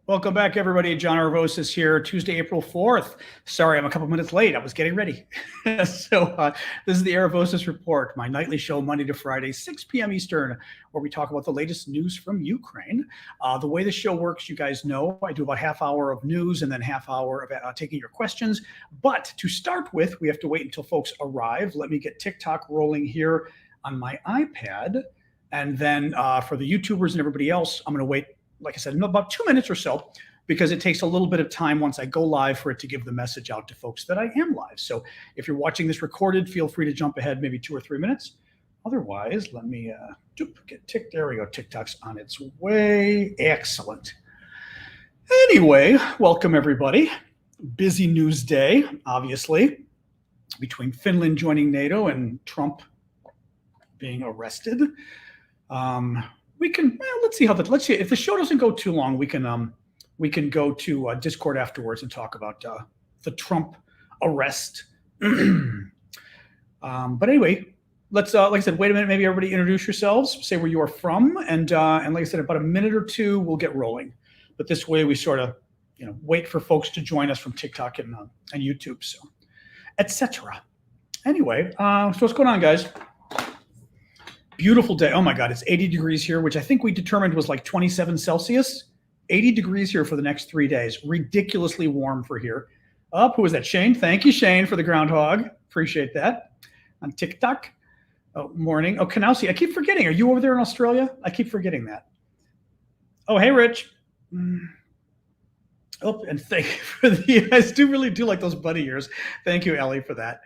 Welcome back, everybody. John Aravosis here, Tuesday, April 4th. Sorry, I'm a couple minutes late. I was getting ready. This is the Aravosis Report, my nightly show, Monday to Friday, 6 p.m. Eastern, where we talk about the latest news from Ukraine. The way the show works, you guys know, I do about half hour of news and then half hour of taking your questions. But to start with, we have to wait until folks arrive. Let me get TikTok rolling here on my iPad. And then for the YouTubers and everybody else, I'm going to wait, like I said, in about 2 minutes or so, because it takes a little bit of time once I go live for it to give the message out to folks that I am live. So if you're watching this recorded, feel free to jump ahead maybe 2 or 3 minutes. Otherwise, let me get tick. There we go. TikTok's on its way. Excellent. Anyway, welcome everybody. Busy news day, obviously, between Finland joining NATO and Trump being arrested. We can let's see if the show doesn't go too long, we can go to Discord afterwards and talk about the Trump arrest. But anyway, let's like I said, wait a minute. Maybe everybody introduce yourselves, say where you are from, and like I said, about a minute or two we'll get rolling. But this way we sort of wait for folks to join us from TikTok and YouTube, so etc. Anyway, so what's going on, guys? Beautiful day. Oh my God, it's 80 degrees here, which I think we determined was like 27 Celsius. 80 degrees here for the next 3 days. Ridiculously warm for here. Who was that? Shane. Thank you, Shane, for the groundhog. Appreciate that. On TikTok. Oh, morning. Oh, Kanausi. I keep forgetting. Are you over there in Australia? I keep forgetting that. Oh, hey, Rich. Oh, and thank you for the, I really do like those bunny ears. Thank you, Ellie, for that.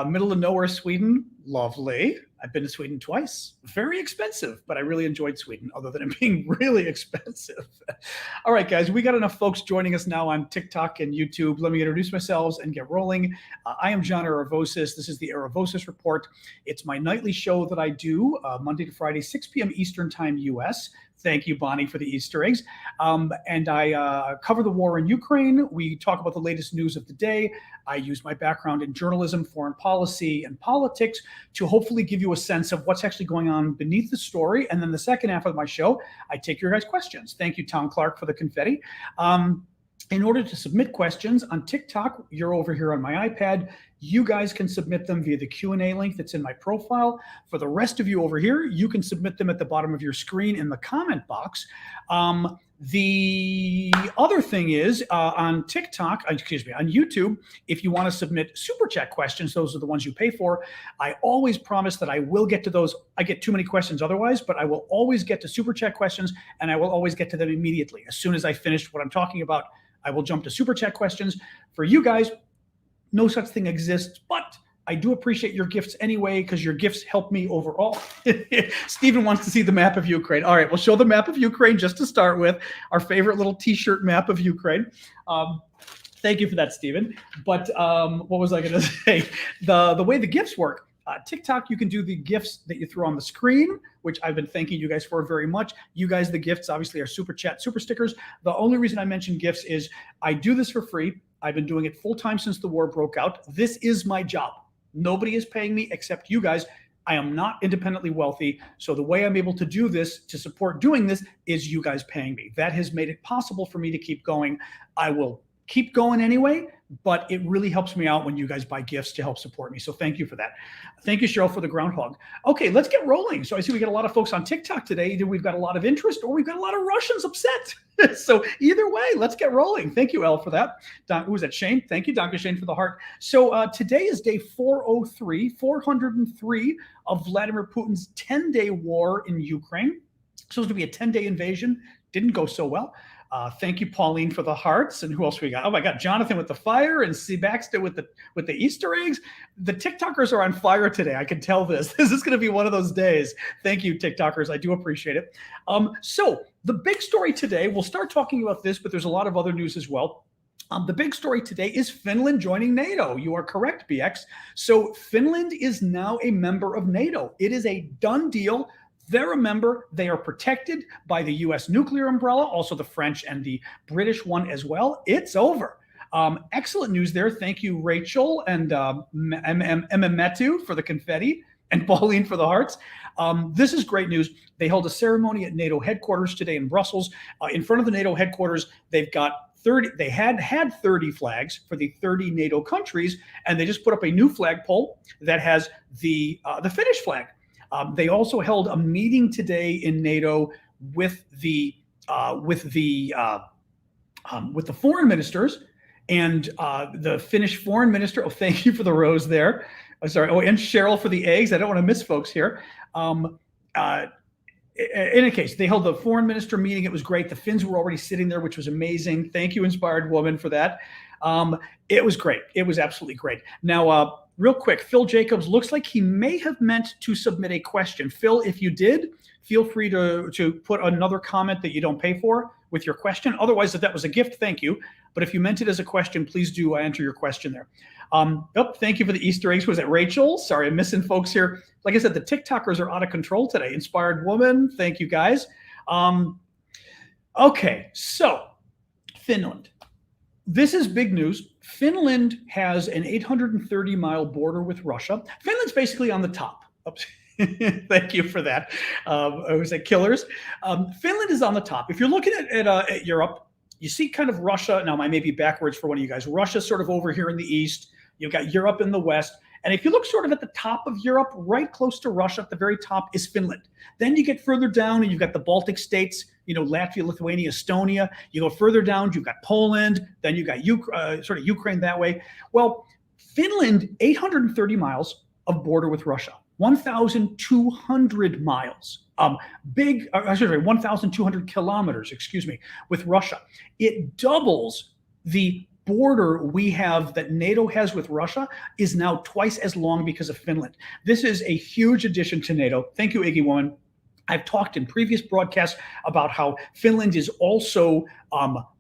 Middle of nowhere, Sweden. Lovely. I've been to Sweden twice. Very expensive, but I really enjoyed Sweden, other than it being really expensive. All right, guys, we got enough folks joining us now on TikTok and YouTube. Let me introduce myself and get rolling. I am John Aravosis. This is the Aravosis Report. It's my nightly show that I do Monday to Friday, 6 p.m. Eastern Time, U.S. Thank you, Bonnie, for the Easter eggs. And I cover the war in Ukraine. We talk about the latest news of the day. I use my background in journalism, foreign policy, and politics to hopefully give you a sense of what's actually going on beneath the story. And then the second half of my show, I take your guys' questions. Thank you, Tom Clark, for the confetti. In order to submit questions on TikTok, you're over here on my iPad. You guys can submit them via the Q&A link that's in my profile. For the rest of you over here, you can submit them at the bottom of your screen in the comment box. The other thing is on TikTok, on YouTube, if you want to submit super chat questions, those are the ones you pay for. I always promise that I will get to those. I get too many questions otherwise, but I will always get to super chat questions, and I will always get to them immediately. As soon as I finish what I'm talking about, I will jump to super chat questions. For you guys, no such thing exists, but I do appreciate your gifts anyway, because your gifts help me overall. Stephen wants to see the map of Ukraine. All right, we'll show the map of Ukraine just to start with, our favorite little t-shirt map of Ukraine. Thank you for that, Stephen. But what was I going to say? The way the gifts work, TikTok, you can do the gifts that you throw on the screen, which I've been thanking you guys for very much. You guys, the gifts obviously are super chat, super stickers. The only reason I mention gifts is I do this for free. I've been doing it full time since the war broke out. This is my job. Nobody is paying me except you guys. I am not independently wealthy. So the way I'm able to do this, to support doing this, is you guys paying me. That has made it possible for me to keep going. I will keep going anyway, but it really helps me out when you guys buy gifts to help support me. So thank you for that. Thank you, Cheryl, for the groundhog. Okay, let's get rolling. So I see we got a lot of folks on TikTok today. Either we've got a lot of interest or we've got a lot of Russians upset. So either way, let's get rolling. Thank you, Elle, for that. Who was that? Shane? Thank you, Dr. Shane, for the heart. So today is day 403 of Vladimir Putin's 10-day war in Ukraine. Supposed to be a 10-day invasion. Didn't go so well. Thank you, Pauline, for the hearts. And who else we got? Oh my God, Jonathan with the fire, and C. Baxter with the Easter eggs. The TikTokers are on fire today. I can tell this. This is going to be one of those days. Thank you, TikTokers. I do appreciate it. So the big story today, we'll start talking about this, but there's a lot of other news as well. The big story today is Finland joining NATO. You are correct, BX. So Finland is now a member of NATO. It is a done deal. They're a member. They are protected by the U.S. nuclear umbrella, also the French and the British one as well. It's over. Excellent news there. Thank you, Rachel and Metu for the confetti and Pauline for the hearts. This is great news. They held a ceremony at NATO headquarters today in Brussels. In front of the NATO headquarters, they've got 30. They had 30 flags for the 30 NATO countries, and they just put up a new flagpole that has the Finnish flag. They also held a meeting today in NATO with the foreign ministers, and the Finnish foreign minister. Oh, thank you for the rose there. I'm sorry. Oh, and Cheryl for the eggs. I don't want to miss folks here. In any case, they held the foreign minister meeting. It was great. The Finns were already sitting there, which was amazing. Thank you, Inspired Woman, for that. It was great. It was absolutely great. Now, real quick, Phil Jacobs looks like he may have meant to submit a question. Phil, if you did, feel free to put another comment that you don't pay for with your question. Otherwise, if that was a gift, thank you. But if you meant it as a question, please do enter your question there. Thank you for the Easter eggs. Was it Rachel? Sorry, I'm missing folks here. Like I said, the TikTokers are out of control today. Inspired Woman, thank you guys. Okay, so Finland. This is big news. Finland has an 830-mile border with Russia. Finland's basically on the top. Oops. Thank you for that. I was at Killers. Finland is on the top. If you're looking at Europe, you see kind of Russia. Now, I may be backwards for one of you guys. Russia's sort of over here in the east. You've got Europe in the west. And if you look sort of at the top of Europe, right close to Russia at the very top is Finland. Then you get further down and you've got the Baltic states, Latvia, Lithuania, Estonia. You go further down, you've got Poland. Then you've got sort of Ukraine that way. Well, Finland, 830 miles of border with Russia. 1,200 miles, 1,200 kilometers, with Russia. It doubles the border we have that NATO has with Russia is now twice as long because of Finland. This is a huge addition to NATO. Thank you, Iggy Woman. I've talked in previous broadcasts about how Finland is also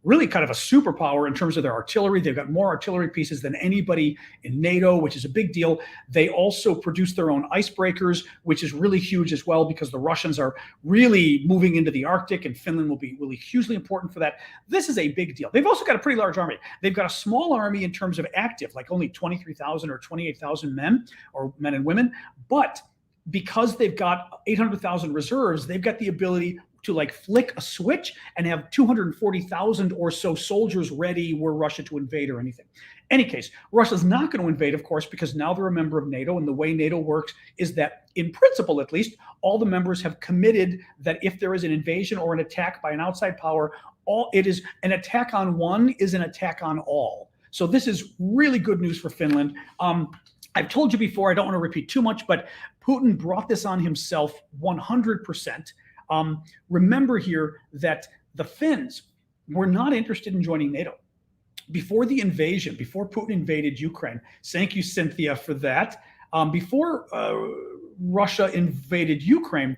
really kind of a superpower in terms of their artillery. They've got more artillery pieces than anybody in NATO, which is a big deal. They also produce their own icebreakers, which is really huge as well because the Russians are really moving into the Arctic and Finland will be really hugely important for that. This is a big deal. They've also got a pretty large army. They've got a small army in terms of active, like only 23,000 or 28,000 men and women, but because they've got 800,000 reserves, they've got the ability to like flick a switch and have 240,000 or so soldiers ready were Russia to invade or anything. Any case, Russia's not going to invade, of course, because now they're a member of NATO. And the way NATO works is that, in principle at least, all the members have committed that if there is an invasion or an attack by an outside power, it is an attack on one is an attack on all. So this is really good news for Finland. I've told you before, I don't want to repeat too much, but Putin brought this on himself 100%. Remember here that the Finns were not interested in joining NATO. Before the invasion, before Putin invaded Ukraine, thank you, Cynthia, for that. Before Russia invaded Ukraine,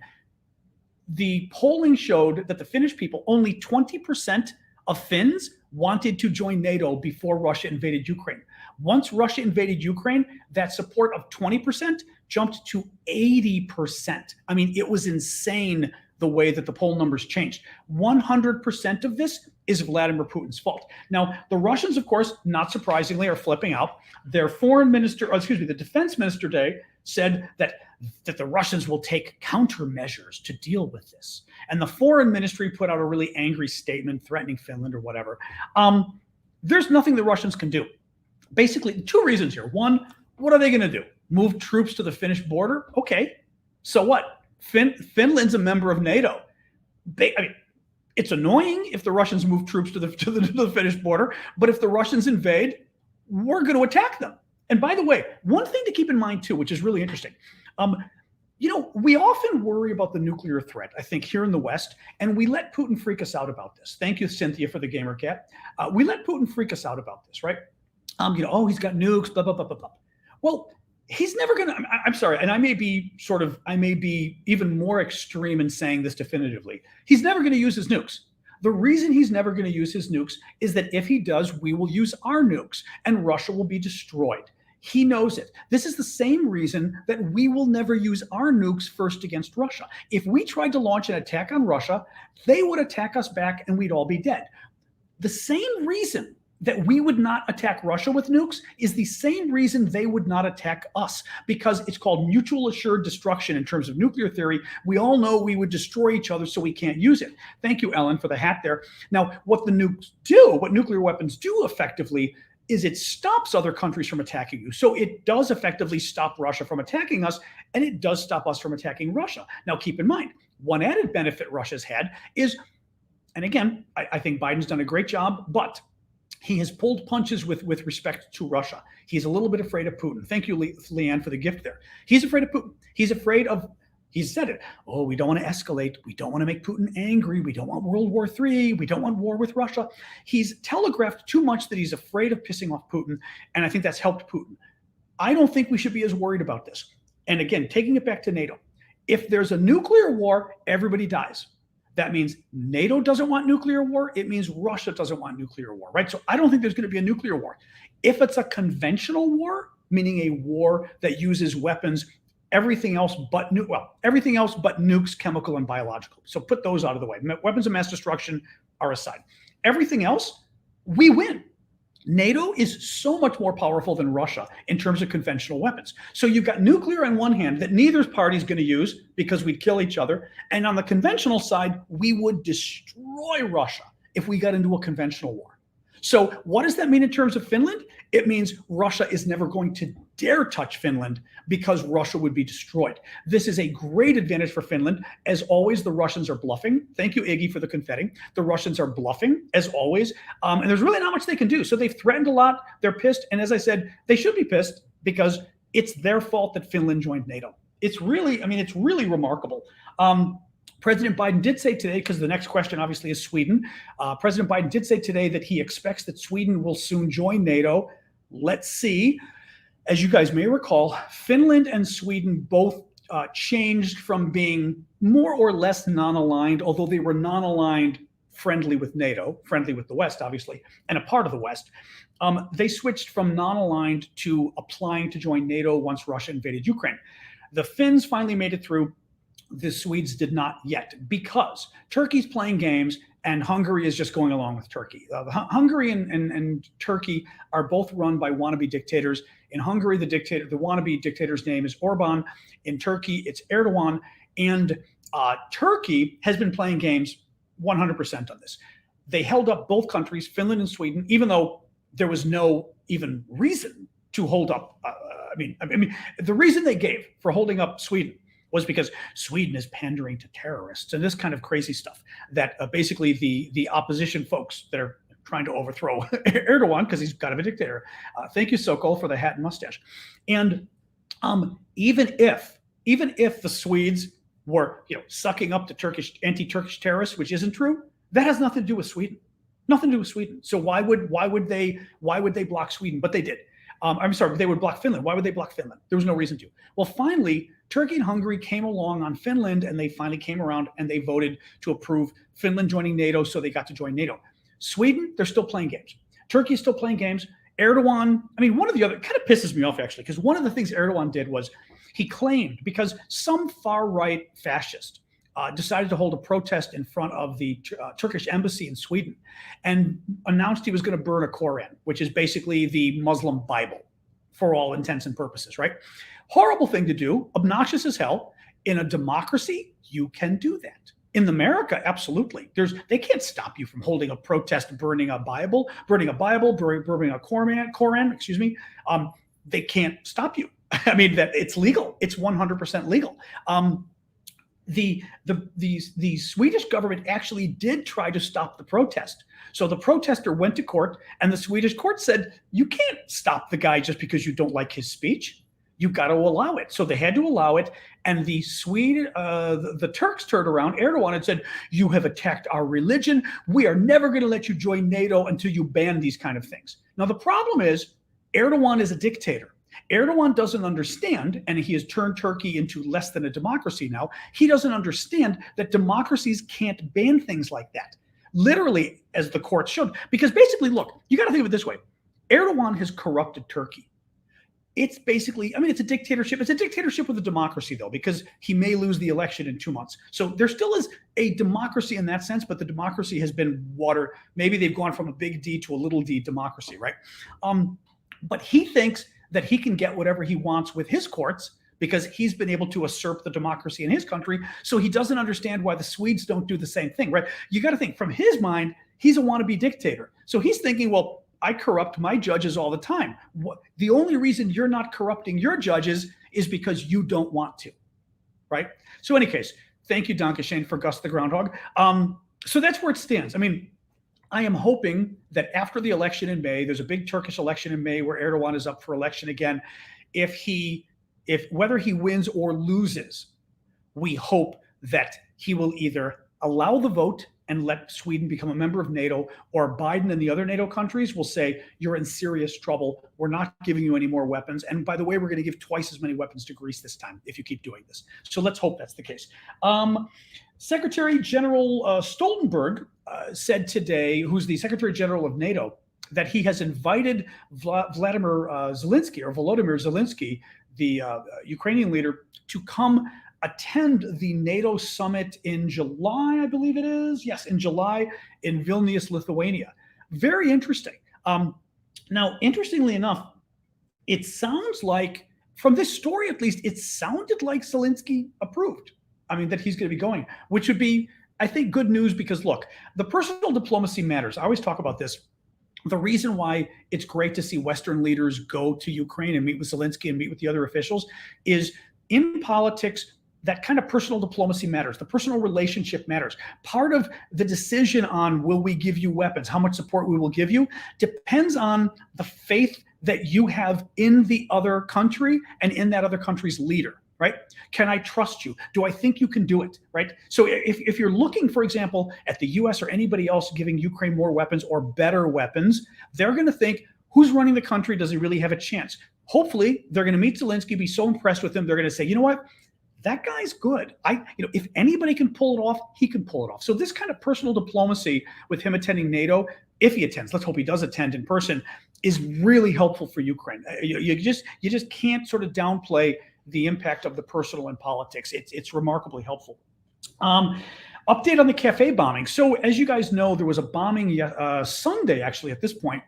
the polling showed that the Finnish people, only 20% of Finns wanted to join NATO before Russia invaded Ukraine. Once Russia invaded Ukraine, that support of 20% jumped to 80%. I mean, it was insane the way that the poll numbers changed. 100% of this is Vladimir Putin's fault. Now, the Russians, of course, not surprisingly, are flipping out. Their foreign minister, the defense minister today said that the Russians will take countermeasures to deal with this. And the foreign ministry put out a really angry statement threatening Finland or whatever. There's nothing the Russians can do. Basically, two reasons here. One, what are they going to do? Move troops to the Finnish border? Okay, so what? Finland's a member of NATO. It's annoying if the Russians move troops to the Finnish border, but if the Russians invade, we're going to attack them. And by the way, one thing to keep in mind too, which is really interesting, we often worry about the nuclear threat, I think, here in the West, and we let Putin freak us out about this. Thank you, Cynthia, for the Gamer Cat. We let Putin freak us out about this, right? He's got nukes, blah, blah, blah, blah, blah. Well, he's never going to, I'm sorry, and I may be even more extreme in saying this definitively. He's never going to use his nukes. The reason he's never going to use his nukes is that if he does, we will use our nukes and Russia will be destroyed. He knows it. This is the same reason that we will never use our nukes first against Russia. If we tried to launch an attack on Russia, they would attack us back and we'd all be dead. The same reason that we would not attack Russia with nukes is the same reason they would not attack us, because it's called mutual assured destruction in terms of nuclear theory. We all know we would destroy each other, so we can't use it. Thank you, Ellen, for the hat there. Now, what the nukes do, what nuclear weapons do effectively, is it stops other countries from attacking you. So it does effectively stop Russia from attacking us, and it does stop us from attacking Russia. Now, keep in mind, one added benefit Russia's had is, and again, I think Biden's done a great job, but he has pulled punches with respect to Russia. He's a little bit afraid of Putin. Thank you, Leanne, for the gift there. He's afraid of Putin. He's afraid of, he's said it. Oh, we don't want to escalate. We don't want to make Putin angry. We don't want World War III. We don't want war with Russia. He's telegraphed too much that he's afraid of pissing off Putin, and I think that's helped Putin. I don't think we should be as worried about this. And again, taking it back to NATO, if there's a nuclear war, everybody dies. That means NATO doesn't want nuclear war. It means Russia doesn't want nuclear war, right? So I don't think there's going to be a nuclear war. If it's a conventional war, meaning a war that uses weapons, everything else but nukes, chemical and biological. So put those out of the way. Weapons of mass destruction are aside. Everything else, we win. NATO is so much more powerful than Russia in terms of conventional weapons. So you've got nuclear on one hand that neither party is going to use because we'd kill each other. And on the conventional side, we would destroy Russia if we got into a conventional war. So what does that mean in terms of Finland? It means Russia is never going to dare touch Finland because Russia would be destroyed. This is a great advantage for Finland. As always, the Russians are bluffing. Thank you, Iggy, for the confetti. The Russians are bluffing, as always. And there's really not much they can do. So they've threatened a lot. They're pissed. And as I said, they should be pissed because it's their fault that Finland joined NATO. It's really, it's really remarkable. President Biden did say today, because the next question obviously is Sweden. President Biden did say today that he expects that Sweden will soon join NATO. Let's see. As you guys may recall, Finland and Sweden both changed from being more or less non-aligned, although they were non-aligned, friendly with NATO, friendly with the West, obviously, and a part of the West. They switched from non-aligned to applying to join NATO once Russia invaded Ukraine. The Finns finally made it through. The Swedes did not yet, because Turkey's playing games and Hungary is just going along with Turkey. Hungary and Turkey are both run by wannabe dictators. In Hungary, the wannabe dictator's name is Orban. In Turkey, it's Erdogan. And Turkey has been playing games 100% on this. They held up both countries, Finland and Sweden, even though there was no even reason to hold up. The reason they gave for holding up Sweden was because Sweden is pandering to terrorists and this kind of crazy stuff that basically the opposition folks that are trying to overthrow Erdogan, because he's kind of a dictator. Thank you, Sokol, for the hat and mustache. And even if the Swedes were sucking up to anti-Turkish terrorists, which isn't true, that has nothing to do with Sweden. Nothing to do with Sweden. So why would they block Sweden? But they did. They would block Finland. Why would they block Finland? There was no reason to. Well, finally, Turkey and Hungary came along on Finland, and they finally came around and they voted to approve Finland joining NATO, so they got to join NATO. Sweden, they're still playing games. Turkey is still playing games. Erdogan, one of the other, kind of pisses me off actually, because one of the things Erdogan did was he claimed, because some far-right fascist decided to hold a protest in front of the Turkish embassy in Sweden and announced he was going to burn a Koran, which is basically the Muslim Bible for all intents and purposes, right? Horrible thing to do, obnoxious as hell. In a democracy, you can do that. In America, absolutely. They can't stop you from holding a protest, burning a Bible, burning a Koran, excuse me. They can't stop you. That it's legal. It's 100% legal. The Swedish government actually did try to stop the protest. So the protester went to court, and the Swedish court said, you can't stop the guy just because you don't like his speech. You've got to allow it. So they had to allow it. And the Turks turned around, Erdogan, and said, you have attacked our religion. We are never going to let you join NATO until you ban these kind of things. Now, the problem is Erdogan is a dictator. Erdogan doesn't understand, and he has turned Turkey into less than a democracy now. He doesn't understand that democracies can't ban things like that. Literally, as the court showed. Because basically, look, you got to think of it this way. Erdogan has corrupted Turkey. it's basically, I mean, it's a dictatorship. It's a dictatorship with a democracy, though, because he may lose the election in 2 months. So there still is a democracy in that sense, but the democracy has been water. Maybe they've gone from a big D to a little d democracy, right? But he thinks that he can get whatever he wants with his courts because he's been able to usurp the democracy in his country. So he doesn't understand why the Swedes don't do the same thing, right? You got to think, from his mind, he's a wannabe dictator. So he's thinking, well, I corrupt my judges all the time. The only reason you're not corrupting your judges is because you don't want to, right? So in any case, thank you, Dankeschön, for Gus the Groundhog. So that's where it stands. I mean, I am hoping that after the election in May, there's a big Turkish election in May where Erdogan is up for election again. If whether he wins or loses, we hope that he will either allow the vote and let Sweden become a member of NATO, or Biden and the other NATO countries will say, you're in serious trouble. We're not giving you any more weapons. And by the way, we're going to give twice as many weapons to Greece this time if you keep doing this. So let's hope that's the case. Secretary General Stoltenberg said today, who's the Secretary General of NATO, that he has invited Volodymyr Zelensky, the Ukrainian leader, to come attend the NATO summit in July, I believe it is. Yes, in July in Vilnius, Lithuania. Very interesting. Now, interestingly enough, it sounds like, from this story at least, it sounded like Zelensky approved. I mean, that he's going to be going, which would be, I think, good news because, look, the personal diplomacy matters. I always talk about this. The reason why it's great to see Western leaders go to Ukraine and meet with Zelensky and meet with the other officials is, in politics, that kind of personal diplomacy matters. The personal relationship matters. Part of the decision on will we give you weapons, how much support we will give you, depends on the faith that you have in the other country and in that other country's leader, right? Can I trust you? Do I think you can do it, right? So if you're looking, for example, at the US or anybody else giving Ukraine more weapons or better weapons, they're going to think, who's running the country? Does he really have a chance? Hopefully, they're going to meet Zelensky, be so impressed with him, they're going to say, you know what? That guy's good. If anybody can pull it off, he can pull it off. So this kind of personal diplomacy with him attending NATO, if he attends, let's hope he does attend in person, is really helpful for Ukraine. You just can't sort of downplay the impact of the personal in politics. It's remarkably helpful. Update on the cafe bombing. So as you guys know, there was a bombing Sunday, actually, at this point,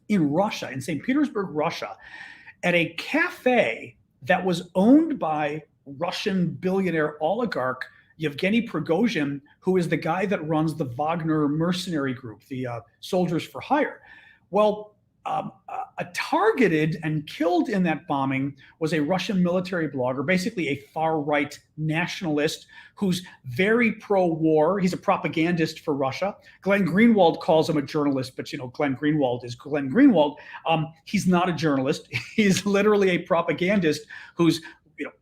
in Russia, in St. Petersburg, Russia, at a cafe that was owned by Russian billionaire oligarch Yevgeny Prigozhin, who is the guy that runs the Wagner mercenary group, the Soldiers for Hire. Well, targeted and killed in that bombing was a Russian military blogger, basically a far-right nationalist who's very pro-war. He's a propagandist for Russia. Glenn Greenwald calls him a journalist, but Glenn Greenwald is Glenn Greenwald. He's not a journalist. He's literally a propagandist who's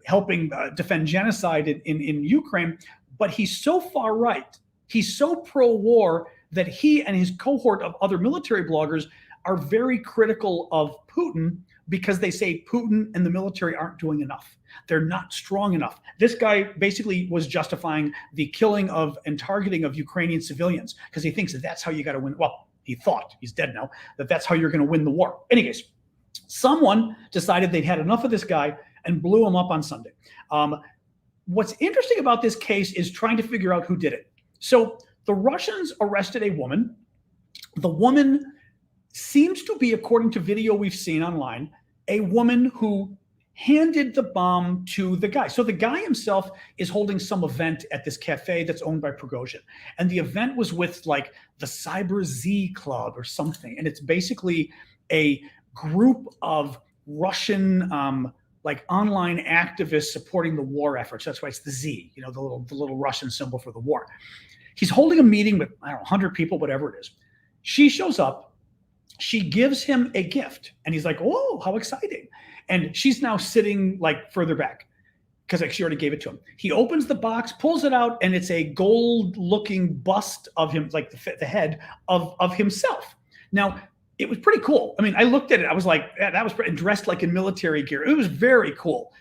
helping defend genocide in Ukraine. But he's so far right, he's so pro-war that he and his cohort of other military bloggers are very critical of Putin because they say Putin and the military aren't doing enough. They're not strong enough. This guy basically was justifying the killing of and targeting of Ukrainian civilians because he thinks that that's how you got to win. Well, he thought, he's dead now, that's how you're going to win the war. Anyways, someone decided they'd had enough of this guy and blew him up on Sunday. What's interesting about this case is trying to figure out who did it. So the Russians arrested a woman. The woman seems to be, according to video we've seen online, a woman who handed the bomb to the guy. So the guy himself is holding some event at this cafe that's owned by Prigozhin. And the event was with like the Cyber Z Club or something. And it's basically a group of Russian like online activists supporting the war efforts. That's why it's the Z, the little Russian symbol for the war. He's holding a meeting with, 100 people, whatever it is. She shows up. She gives him a gift and he's like, oh, how exciting. And she's now sitting like further back because she already gave it to him. He opens the box, pulls it out, and it's a gold looking bust of him, like the head of himself. Now, it was pretty cool. I mean, I looked at it. I was like, yeah, that was dressed like in military gear. It was very cool.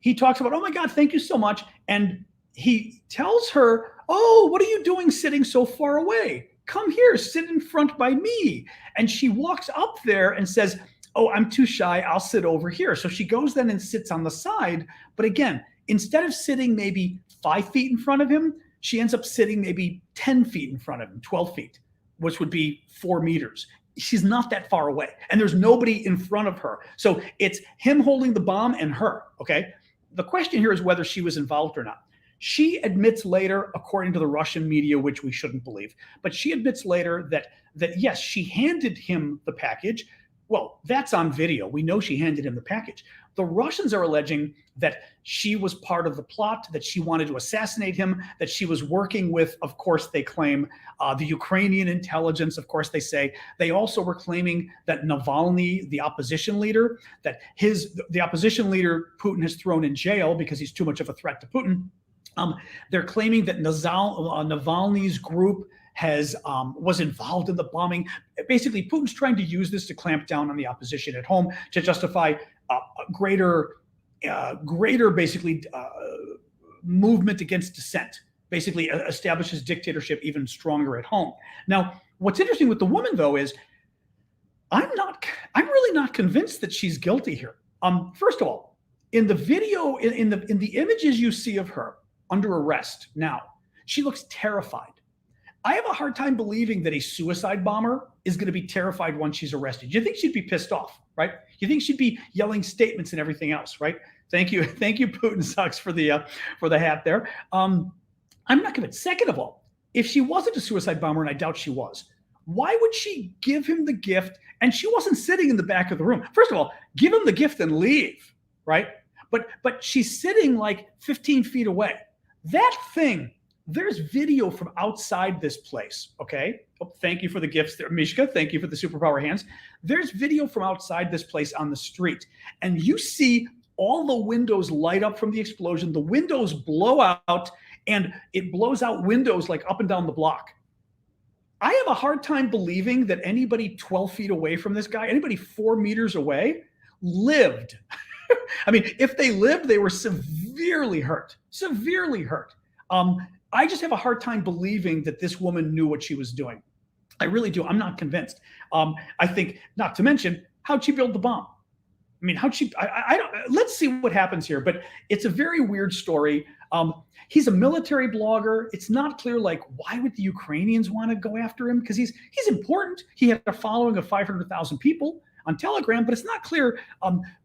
He talks about, oh my God, thank you so much. And he tells her, oh, what are you doing sitting so far away? Come here, sit in front by me. And she walks up there and says, oh, I'm too shy, I'll sit over here. So she goes then and sits on the side. But again, instead of sitting maybe 5 feet in front of him, she ends up sitting maybe 10 feet in front of him, 12 feet, which would be 4 meters. She's not that far away, and there's nobody in front of her. So it's him holding the bomb and her, okay? The question here is whether she was involved or not. She admits later, according to the Russian media, which we shouldn't believe, but she admits later that yes, she handed him the package. Well, that's on video. We know she handed him the package. The Russians are alleging that she was part of the plot, that she wanted to assassinate him, that she was working with, of course, they claim, the Ukrainian intelligence, of course, they say. They also were claiming that Navalny, the opposition leader, that the opposition leader Putin has thrown in jail because he's too much of a threat to Putin. They're claiming that Navalny's group was involved in the bombing. Basically, Putin's trying to use this to clamp down on the opposition at home to justify greater basically movement against dissent. Basically, establishes dictatorship even stronger at home. Now, what's interesting with the woman though is I'm really not convinced that she's guilty here. First of all, in the video, in the images you see of her under arrest now, she looks terrified. I have a hard time believing that a suicide bomber is going to be terrified once she's arrested. You think she'd be pissed off, right? You think she'd be yelling statements and everything else, right? Thank you, Putin sucks for the hat there. I'm not convinced. Second of all, if she wasn't a suicide bomber, and I doubt she was, why would she give him the gift? And she wasn't sitting in the back of the room. First of all, give him the gift and leave, right? But she's sitting like 15 feet away. That thing. There's video from outside this place, okay? Oh, thank you for the gifts there, Mishka. Thank you for the superpower hands. There's video from outside this place on the street, and you see all the windows light up from the explosion. The windows blow out, and it blows out windows like up and down the block. I have a hard time believing that anybody 12 feet away from this guy, anybody 4 meters away, lived. I mean, if they lived, they were severely hurt, severely hurt. I just have a hard time believing that this woman knew what she was doing. I really do. I'm not convinced. I think, not to mention, how'd she build the bomb? I mean, I don't, let's see what happens here, but it's a very weird story. He's a military blogger. It's not clear, like, why would the Ukrainians want to go after him? Because he's important. He had a following of 500,000 people on Telegram, but it's not clear.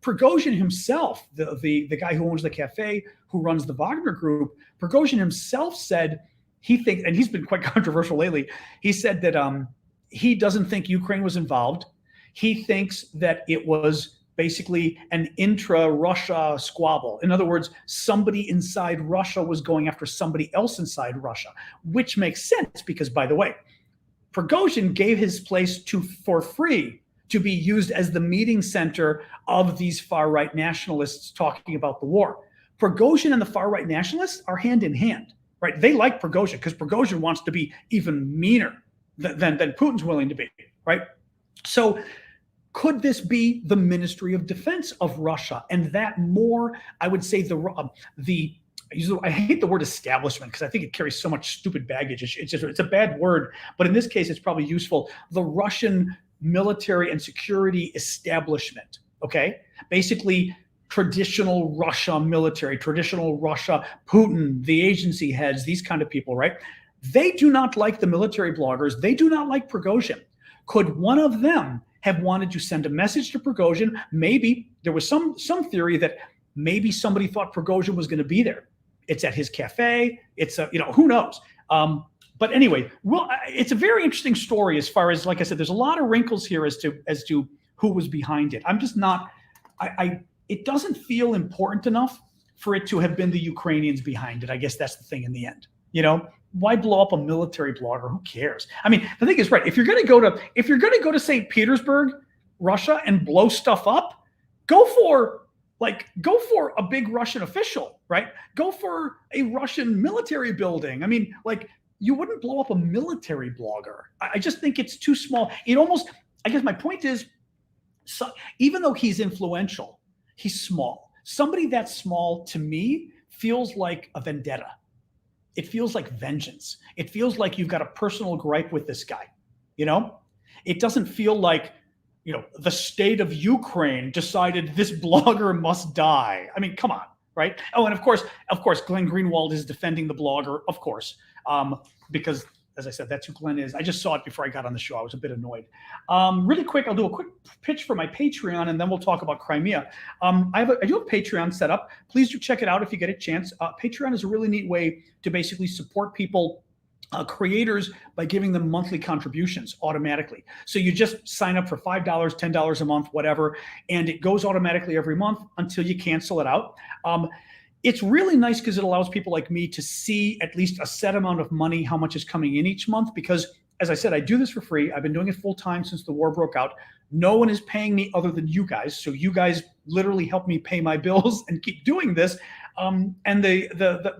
Prigozhin himself, the guy who owns the cafe, who runs the Wagner group, Prigozhin himself said he thinks, and he's been quite controversial lately, he said that he doesn't think Ukraine was involved. He thinks that it was basically an intra-Russia squabble. In other words, somebody inside Russia was going after somebody else inside Russia, which makes sense because, by the way, Prigozhin gave his place for free to be used as the meeting center of these far-right nationalists talking about the war. Prigozhin and the far-right nationalists are hand in hand, right? They like Prigozhin because Prigozhin wants to be even meaner than Putin's willing to be, right? So could this be the Ministry of Defense of Russia? And that more, I would say, I hate the word establishment because I think it carries so much stupid baggage. It's a bad word, but in this case, it's probably useful. The Russian military and security establishment, okay? Basically, traditional Russia military, traditional Russia, Putin, the agency heads, these kind of people, right? They do not like the military bloggers. They do not like Prigozhin. Could one of them have wanted to send a message to Prigozhin? Maybe there was some theory that maybe somebody thought Prigozhin was going to be there. It's at his cafe. It's who knows? But anyway, it's a very interesting story as far as, like I said, there's a lot of wrinkles here as to who was behind it. I'm just not. It doesn't feel important enough for it to have been the Ukrainians behind it. I guess that's the thing in the end. Why blow up a military blogger? Who cares? I mean, the thing is, right, if you're going to go to St. Petersburg, Russia, and blow stuff up, go for a big Russian official, right? Go for a Russian military building. I mean, like, you wouldn't blow up a military blogger. I just think it's too small. I guess my point is, even though he's influential, he's small. Somebody that small, to me, feels like a vendetta. It feels like vengeance. It feels like you've got a personal gripe with this guy. It doesn't feel like the state of Ukraine decided this blogger must die. I mean, come on, right? Oh, and of course, Glenn Greenwald is defending the blogger, of course, because, as I said, that's who Glenn is. I just saw it before I got on the show. I was a bit annoyed. Really quick, I'll do a quick pitch for my Patreon, and then we'll talk about Crimea. I do have Patreon set up. Please do check it out if you get a chance. Patreon is a really neat way to basically support people, creators, by giving them monthly contributions automatically. So you just sign up for $5, $10 a month, whatever, and it goes automatically every month until you cancel it out. It's really nice because it allows people like me to see at least a set amount of money, how much is coming in each month. Because, as I said, I do this for free. I've been doing it full time since the war broke out. No one is paying me other than you guys. So you guys literally help me pay my bills and keep doing this. And the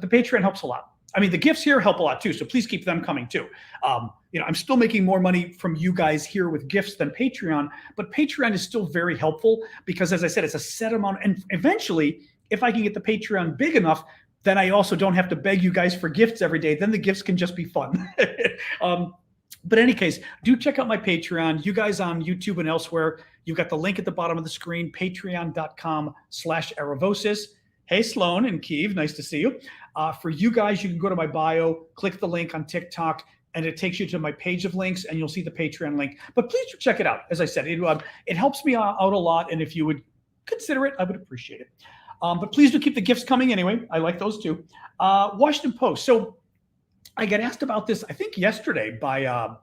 Patreon helps a lot. I mean, the gifts here help a lot too. So please keep them coming too. I'm still making more money from you guys here with gifts than Patreon, but Patreon is still very helpful because, as I said, it's a set amount. And eventually, if I can get the Patreon big enough, then I also don't have to beg you guys for gifts every day. Then the gifts can just be fun. But in any case, do check out my Patreon. You guys on YouTube and elsewhere, you've got the link at the bottom of the screen, patreon.com/Aravosis. Hey, Sloan in Kyiv, nice to see you. For you guys, you can go to my bio, click the link on TikTok, and it takes you to my page of links, and you'll see the Patreon link. But please do check it out. As I said, it helps me out a lot, and if you would consider it, I would appreciate it. But please do keep the gifts coming anyway. I like those too. Washington Post. So I got asked about this, I think yesterday by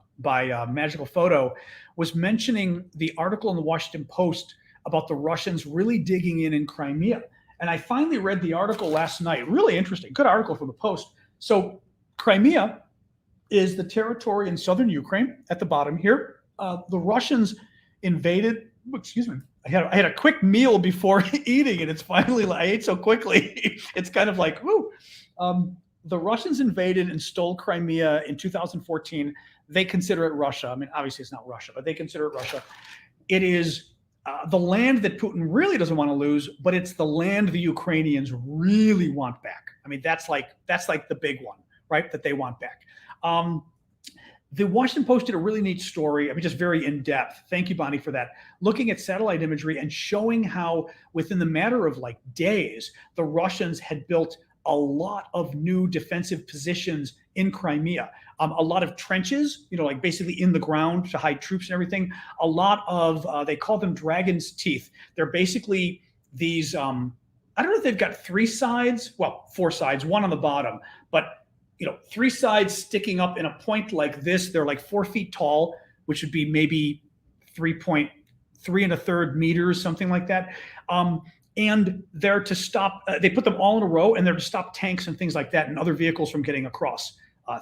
Magical Photo, was mentioning the article in the Washington Post about the Russians really digging in Crimea. And I finally read the article last night. Really interesting. Good article from the Post. So Crimea is the territory in southern Ukraine at the bottom here. The Russians invaded, excuse me, I had a quick meal before eating, and it's finally, I ate so quickly. It's kind of like, whoo. The Russians invaded and stole Crimea in 2014. They consider it Russia. I mean, obviously it's not Russia, but they consider it Russia. It is the land that Putin really doesn't want to lose, but it's the land the Ukrainians really want back. I mean, that's like the big one, right? That they want back. The Washington Post did a really neat story. I mean, just very in depth. Thank you, Bonnie, for that. Looking at satellite imagery and showing how within the matter of like days, the Russians had built a lot of new defensive positions in Crimea. A lot of trenches, like basically in the ground to hide troops and everything. A lot of, they call them dragon's teeth. They're basically these, I don't know if they've got 3 sides, well, 4 sides, one on the bottom, but 3 sides sticking up in a point like this. They're like 4 feet tall, which would be maybe 3.3 1/3 meters, something like that. And they're to stop, they put them all in a row, and they're to stop tanks and things like that and other vehicles from getting across.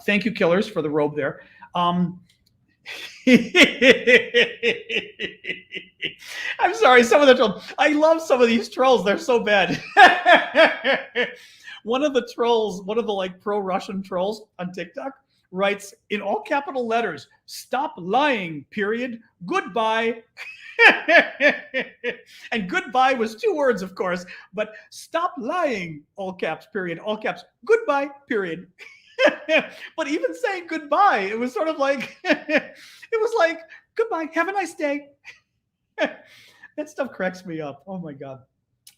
Thank you, Killers, for the robe there. I'm sorry, some of the trolls. I love some of these trolls. They're so bad. One of the trolls, one of the like pro-Russian trolls on TikTok, writes in all capital letters, "Stop lying, period. Goodbye." And goodbye was 2 words, of course, but stop lying, all caps, period, all caps, goodbye, period. But even saying goodbye, it was sort of like, it was like, goodbye, have a nice day. That stuff cracks me up. Oh my God.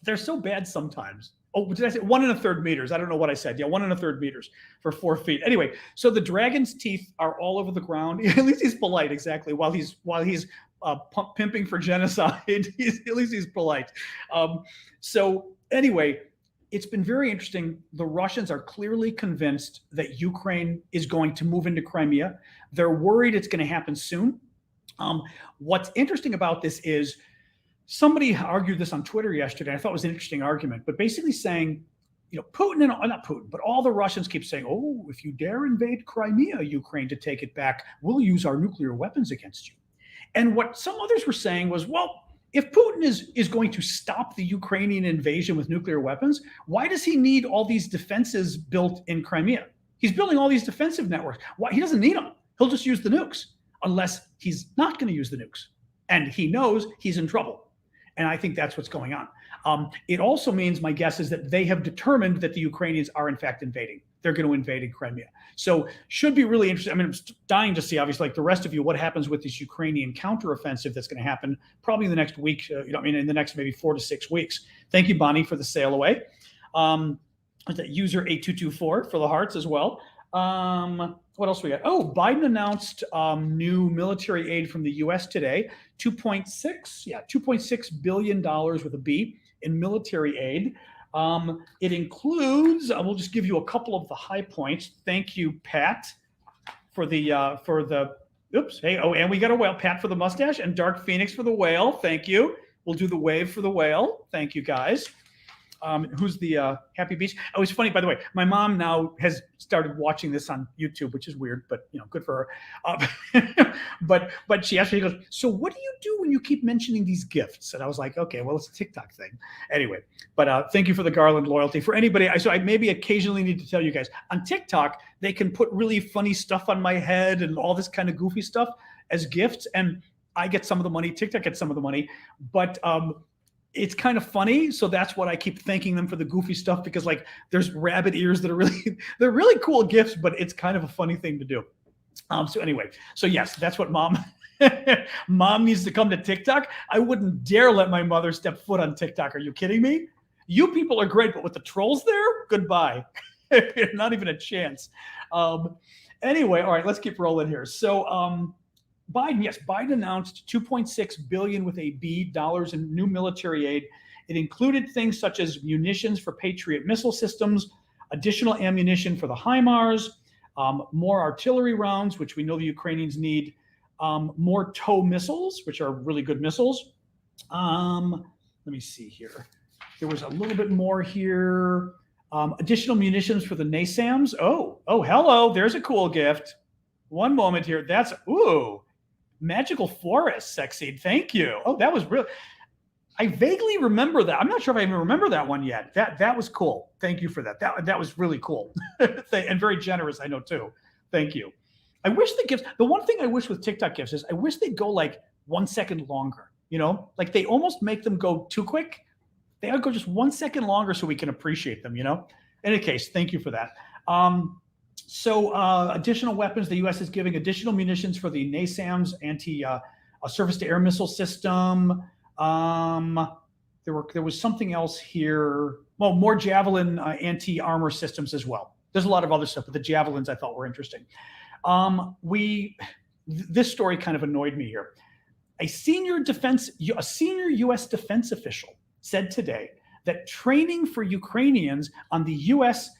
They're so bad sometimes. Oh, did I say 1 1/3 meters? I don't know what I said. Yeah, 1 1/3 meters for 4 feet. Anyway, so the dragon's teeth are all over the ground. At least he's polite, exactly. While he's pimping for genocide, at least he's polite. So anyway, it's been very interesting. The Russians are clearly convinced that Ukraine is going to move into Crimea. They're worried it's going to happen soon. What's interesting about this is somebody argued this on Twitter yesterday. I thought it was an interesting argument, but basically saying, Putin and not Putin, but all the Russians keep saying, oh, if you dare invade Crimea, Ukraine, to take it back, we'll use our nuclear weapons against you. And what some others were saying was, well, if Putin is going to stop the Ukrainian invasion with nuclear weapons, why does he need all these defenses built in Crimea? He's building all these defensive networks. Why? He doesn't need them. He'll just use the nukes, unless he's not going to use the nukes. And he knows he's in trouble. And I think that's what's going on. It also means, my guess is that they have determined that the Ukrainians are in fact invading. They're going to invade in Crimea. So should be really interesting. I mean, I'm dying to see, obviously, like the rest of you, what happens with this Ukrainian counteroffensive that's going to happen probably in the next week, in the next maybe 4 to 6 weeks. Thank you, Bonnie, for the sail away. That user 8224 for the hearts as well. What else we got? Oh, Biden announced new military aid from the U.S. today, $2.6 billion with a B in military aid. It includes, we'll just give you a couple of the high points. Thank you, Pat, for the, oops, hey, oh, and we got a whale, Pat for the mustache, and Dark Phoenix for the whale. Thank you. We'll do the wave for the whale. Thank you, guys. Who's the Happy Beach? Oh, it's funny, by the way, my mom now has started watching this on YouTube, which is weird, but good for her. But she actually goes, so what do you do when you keep mentioning these gifts? And I was like, okay, well, it's a TikTok thing. Anyway, but thank you for the Garland loyalty. For anybody, so I maybe occasionally need to tell you guys, on TikTok, they can put really funny stuff on my head and all this kind of goofy stuff as gifts. And I get some of the money, TikTok gets some of the money, but it's kind of funny. So that's what I keep thanking them for, the goofy stuff, because like there's rabbit ears that are they're really cool gifts, but it's kind of a funny thing to do. So anyway, so yes, that's what mom needs to come to TikTok. I wouldn't dare let my mother step foot on TikTok. Are you kidding me? You people are great, but with the trolls there, goodbye. Not even a chance. Anyway, all right, let's keep rolling here. So Biden announced $2.6 billion with a B dollars in new military aid. It included things such as munitions for Patriot missile systems, additional ammunition for the HIMARS, more artillery rounds, which we know the Ukrainians need, more TOW missiles, which are really good missiles. Let me see here. There was a little bit more here. Additional munitions for the NASAMS. Oh, hello. There's a cool gift. One moment here. That's, ooh. Magical Forest, sexy. Thank you. Oh, that was real. I vaguely remember that. I'm not sure if I even remember that one yet. That was cool. Thank you for that. That was really cool and very generous. I know too. Thank you. I wish the gifts. The one thing I wish with TikTok gifts is I wish they'd go like 1 second longer. Like they almost make them go too quick. They ought to go just 1 second longer so we can appreciate them. In any case, thank you for that. So additional weapons, the U.S. is giving additional munitions for the NASAMS anti-surface-to-air missile system. There was something else here. Well, more Javelin anti-armor systems as well. There's a lot of other stuff, but the Javelins I thought were interesting. This story kind of annoyed me here. A senior U.S. defense official said today that training for Ukrainians on the U.S.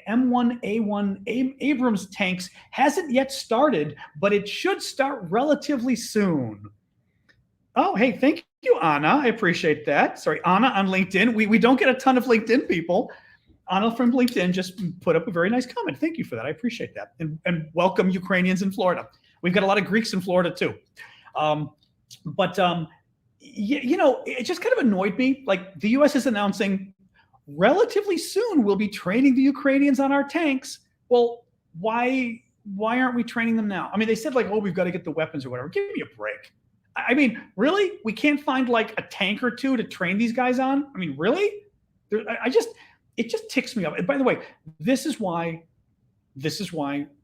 M1A1 Abrams tanks hasn't yet started, but it should start relatively soon. Oh, hey, thank you, Anna. I appreciate that. Sorry, Anna on LinkedIn. We don't get a ton of LinkedIn people. Anna from LinkedIn just put up a very nice comment. Thank you for that. I appreciate that. And welcome Ukrainians in Florida. We've got a lot of Greeks in Florida too. It just kind of annoyed me. Like the U.S. is announcing relatively soon we'll be training the Ukrainians on our tanks. Well, why aren't we training them now? I mean, they said like, oh, we've got to get the weapons or whatever. Give me a break. I mean, really? We can't find like a tank or two to train these guys on? I mean, really? It just ticks me off. And by the way, this is why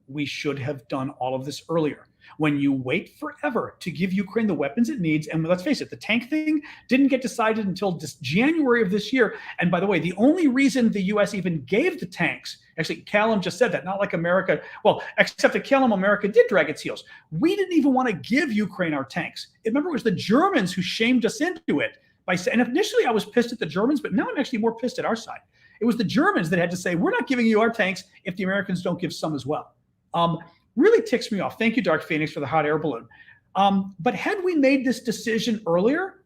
we should have done all of this earlier. When you wait forever to give Ukraine the weapons it needs, and let's face it, the tank thing didn't get decided until January of this year. And by the way, the only reason the U.S. even gave the tanks, actually, Callum just said that, not like America, well, except that Callum, America did drag its heels. We didn't even want to give Ukraine our tanks. Remember, it was the Germans who shamed us into it by saying, and initially I was pissed at the Germans, but now I'm actually more pissed at our side. It was the Germans that had to say, we're not giving you our tanks if the Americans don't give some as well. Really ticks me off. Thank you, Dark Phoenix, for the hot air balloon. But had we made this decision earlier,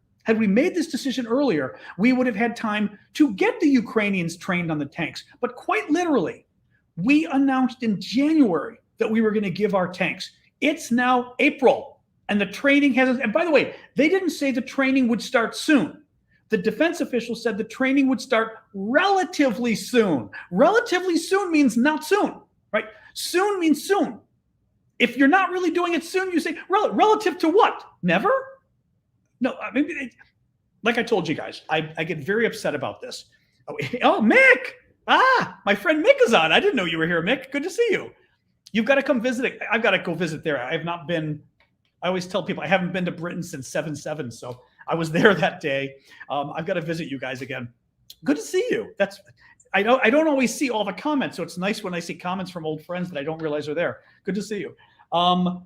we would have had time to get the Ukrainians trained on the tanks. But quite literally, we announced in January that we were going to give our tanks. It's now April, and the training hasn't. And by the way, they didn't say the training would start soon. The defense official said the training would start relatively soon. Relatively soon means not soon, right? Soon means soon. If you're not really doing it soon, you say relative to what? Never? No, I mean, like I told you guys, I get very upset about this. Oh, Mick! My friend Mick is on. I didn't know you were here, Mick. Good to see you. You've got to come visit. I've got to go visit there. I have not been. I always tell people I haven't been to Britain since 7/7, so I was there that day. I've got to visit you guys again. Good to see you. I don't always see all the comments, so it's nice when I see comments from old friends that I don't realize are there. Good to see you. A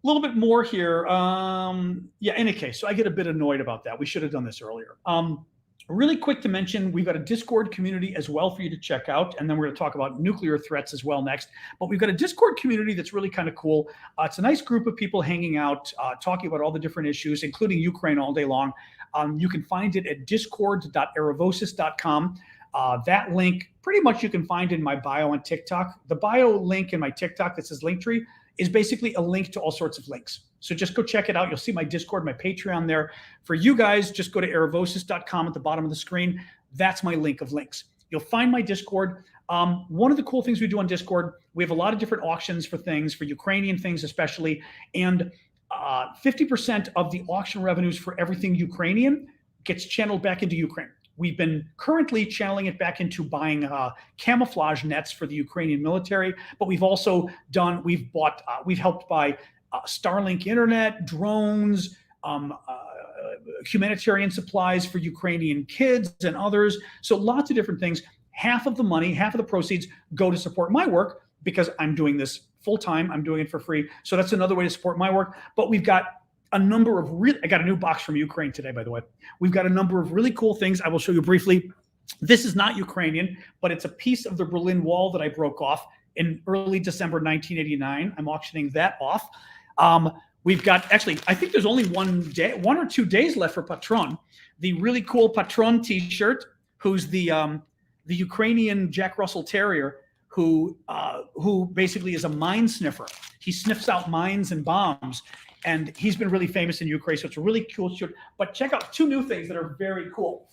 little bit more here. Yeah, any case, so I get a bit annoyed about that. We should have done this earlier. Really quick to mention, we've got a Discord community as well for you to check out, and then we're going to talk about nuclear threats as well next. But we've got a Discord community that's really kind of cool. It's a nice group of people hanging out, talking about all the different issues, including Ukraine all day long. You can find it at discord.aravosis.com. That link, pretty much you can find in my bio on TikTok. The bio link in my TikTok that says Linktree is basically a link to all sorts of links. So just go check it out. You'll see my Discord, my Patreon there. For you guys, just go to aravosis.com at the bottom of the screen. That's my link of links. You'll find my Discord. One of the cool things we do on Discord, we have a lot of different auctions for things, for Ukrainian things especially, and 50% of the auction revenues for everything Ukrainian gets channeled back into Ukraine. We've been currently channeling it back into buying camouflage nets for the Ukrainian military, but we've also done, we've helped buy Starlink internet, drones, humanitarian supplies for Ukrainian kids and others. So lots of different things. Half of the money, half of the proceeds go to support my work because I'm doing this full time. I'm doing it for free. So that's another way to support my work. But we've got a number of I got a new box from Ukraine today, by the way. We've got a number of really cool things I will show you briefly. This is not Ukrainian, but it's a piece of the Berlin Wall that I broke off in early December 1989. I'm auctioning that off. We've got, actually, I think there's only 1 or 2 days left for Patron. The really cool Patron t-shirt, who's the Ukrainian Jack Russell Terrier, who basically is a mine sniffer. He sniffs out mines and bombs. And he's been really famous in Ukraine, so it's a really cool shirt. But check out 2 new things that are very cool.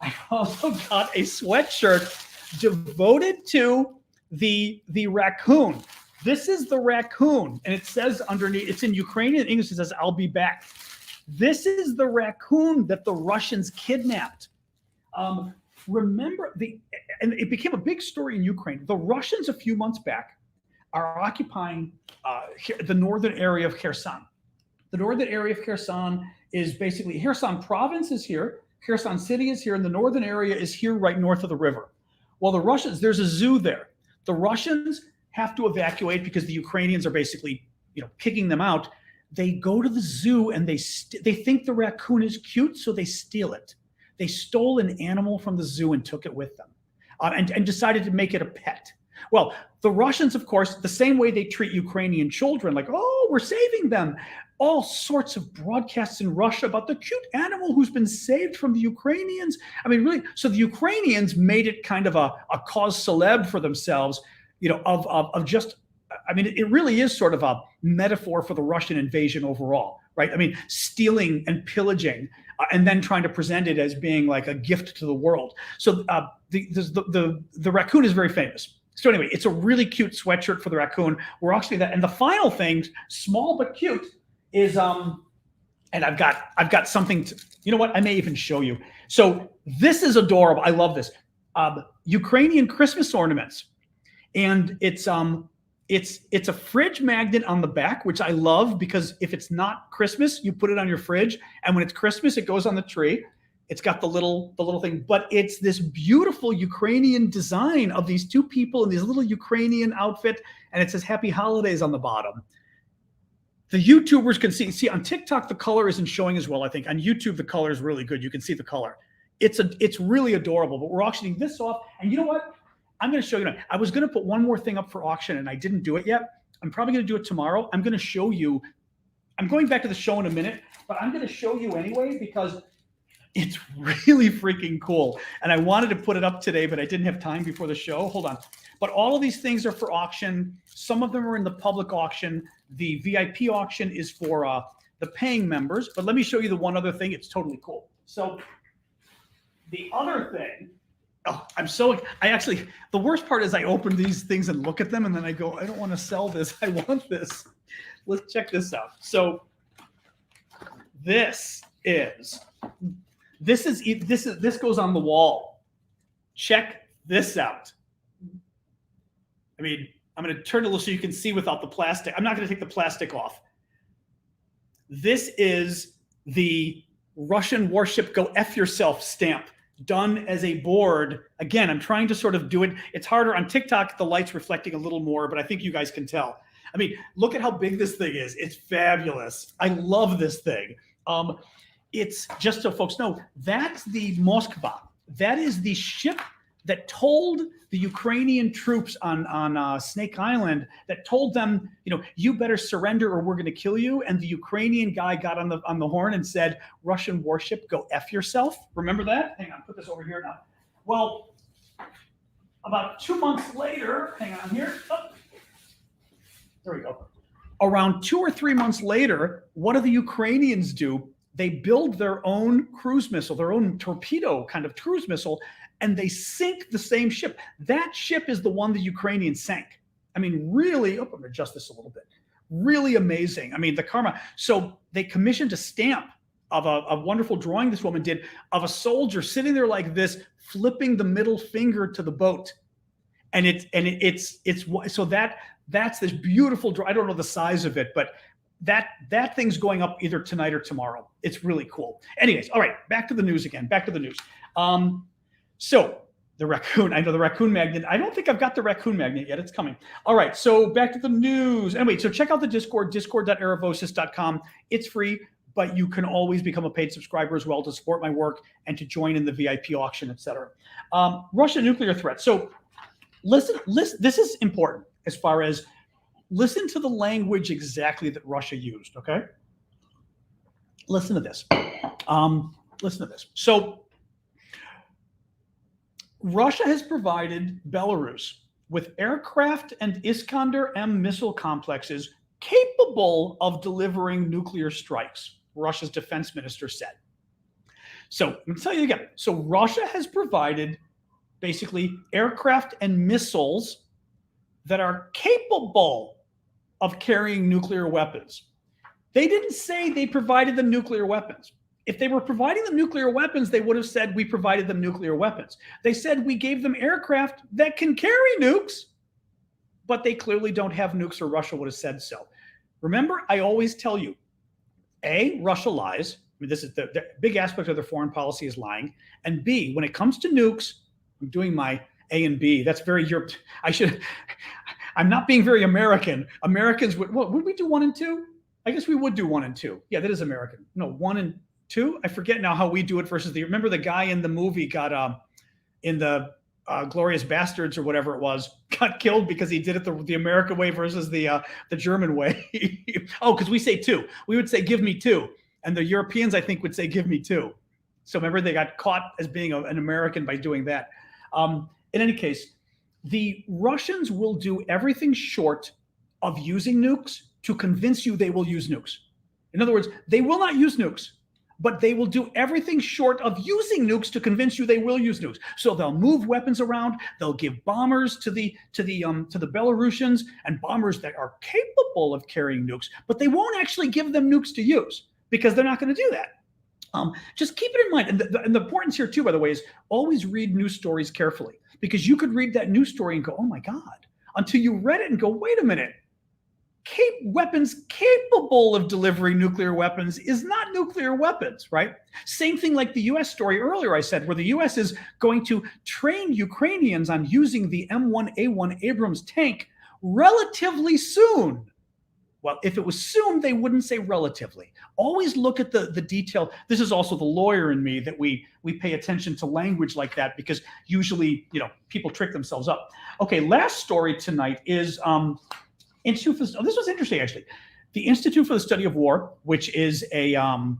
I also got a sweatshirt devoted to the raccoon. This is the raccoon, and it says underneath, it's in Ukrainian and English, it says, "I'll be back." This is the raccoon that the Russians kidnapped. Remember, and it became a big story in Ukraine. The Russians, a few months back, are occupying the northern area of Kherson. The northern area of Kherson is basically, Kherson province is here, Kherson city is here, and the northern area is here right north of the river. Well, the Russians, there's a zoo there. The Russians have to evacuate because the Ukrainians are basically, kicking them out. They go to the zoo and they think the raccoon is cute, so they steal it. They stole an animal from the zoo and took it with them, and decided to make it a pet. Well, the Russians, of course, the same way they treat Ukrainian children, like, oh, we're saving them. All sorts of broadcasts in Russia about the cute animal who's been saved from the Ukrainians. I mean, really, so the Ukrainians made it kind of a cause célèbre for themselves, of just, I mean, it really is sort of a metaphor for the Russian invasion overall, right? I mean, stealing and pillaging, and then trying to present it as being like a gift to the world. So the raccoon is very famous. So anyway, it's a really cute sweatshirt for the raccoon. We're actually that, and the final thing, small but cute, is and I've got something to, you know what? I may even show you. So this is adorable. I love this. Ukrainian Christmas ornaments, and it's a fridge magnet on the back, which I love because if it's not Christmas, you put it on your fridge, and when it's Christmas, it goes on the tree. It's got the little thing, but it's this beautiful Ukrainian design of these 2 people in these little Ukrainian outfit, and it says Happy Holidays on the bottom. The YouTubers can see on TikTok, the color isn't showing as well. I think on YouTube, the color is really good. You can see the color. It's really adorable, but we're auctioning this off. And you know what? I'm going to show you now. I was going to put one more thing up for auction and I didn't do it yet. I'm probably going to do it tomorrow. I'm going to show you. I'm going back to the show in a minute, but I'm going to show you anyway because it's really freaking cool. And I wanted to put it up today, but I didn't have time before the show. Hold on. But all of these things are for auction. Some of them are in the public auction. The VIP auction is for the paying members. But let me show you the one other thing. It's totally cool. So the other thing, the worst part is I open these things and look at them and then I go, I don't want to sell this. I want this. Let's check this out. So this is This goes on the wall. Check this out. I mean, I'm going to turn it a little so you can see without the plastic. I'm not going to take the plastic off. This is the Russian warship Go F Yourself stamp done as a board. Again, I'm trying to sort of do it. It's harder on TikTok. The light's reflecting a little more, but I think you guys can tell. I mean, look at how big this thing is. It's fabulous. I love this thing. It's just so folks know, that's the Moskva. That is the ship that told the Ukrainian troops on Snake Island, that told them, you better surrender or we're going to kill you. And the Ukrainian guy got on the horn and said, Russian warship, go F yourself. Remember that? Hang on, put this over here now. Well, about 2 months later, hang on here. Oh, there we go. Around 2 or 3 months later, what do the Ukrainians do? They build their own cruise missile, their own torpedo kind of cruise missile, and they sink the same ship. That ship is the one the Ukrainians sank. I mean, really, I'm going to adjust this a little bit. Really amazing. I mean, the karma. So they commissioned a stamp of a wonderful drawing this woman did of a soldier sitting there like this, flipping the middle finger to the boat. And that's this beautiful drawing. I don't know the size of it, but that thing's going up either tonight or tomorrow. It's really cool. Anyways, all right, back to the news again. Back to the news. So the raccoon, I know the raccoon magnet. I don't think I've got the raccoon magnet yet. It's coming. All right, so back to the news. Anyway, so check out the Discord, discord.aravosis.com. It's free, but you can always become a paid subscriber as well to support my work and to join in the VIP auction, etc. Russia nuclear threat. So listen, this is important as far as listen to the language exactly that Russia used, okay? Listen to this. Listen to this. So Russia has provided Belarus with aircraft and Iskander-M missile complexes capable of delivering nuclear strikes, Russia's defense minister said. So let me tell you again. So Russia has provided basically aircraft and missiles that are capable of carrying nuclear weapons. They didn't say they provided them nuclear weapons. If they were providing them nuclear weapons, they would have said we provided them nuclear weapons. They said we gave them aircraft that can carry nukes, but they clearly don't have nukes, or Russia would have said so. Remember, I always tell you, A, Russia lies. I mean, this is the big aspect of their foreign policy is lying. And B, when it comes to nukes, I'm doing my A and B. That's very Europe. I'm not being very American. Americans would we do 1 and 2? I guess we would do 1 and 2. Yeah, that is American. No, 1 and 2. I forget now how we do it versus remember the guy in the movie got in the Glorious Bastards or whatever it was, got killed because he did it the American way versus the German way. Oh, because we say 2. We would say give me 2. And the Europeans, I think, would say give me 2. So remember, they got caught as being an American by doing that. In any case, the Russians will do everything short of using nukes to convince you they will use nukes. In other words, they will not use nukes, but they will do everything short of using nukes to convince you they will use nukes. So they'll move weapons around. They'll give bombers to the Belarusians, and bombers that are capable of carrying nukes, but they won't actually give them nukes to use because they're not going to do that. Just keep it in mind. And the importance here too, by the way, is always read news stories carefully, because you could read that news story and go, oh my God, until you read it and go, wait a minute. Weapons capable of delivering nuclear weapons is not nuclear weapons, right? Same thing like the U.S. story earlier I said, where the U.S. is going to train Ukrainians on using the M1A1 Abrams tank relatively soon. Well, if it was soon, they wouldn't say relatively. Always look at the detail. This is also the lawyer in me that we pay attention to language like that, because usually, people trick themselves up. Okay, last story tonight is this was interesting actually. The Institute for the Study of War, which is an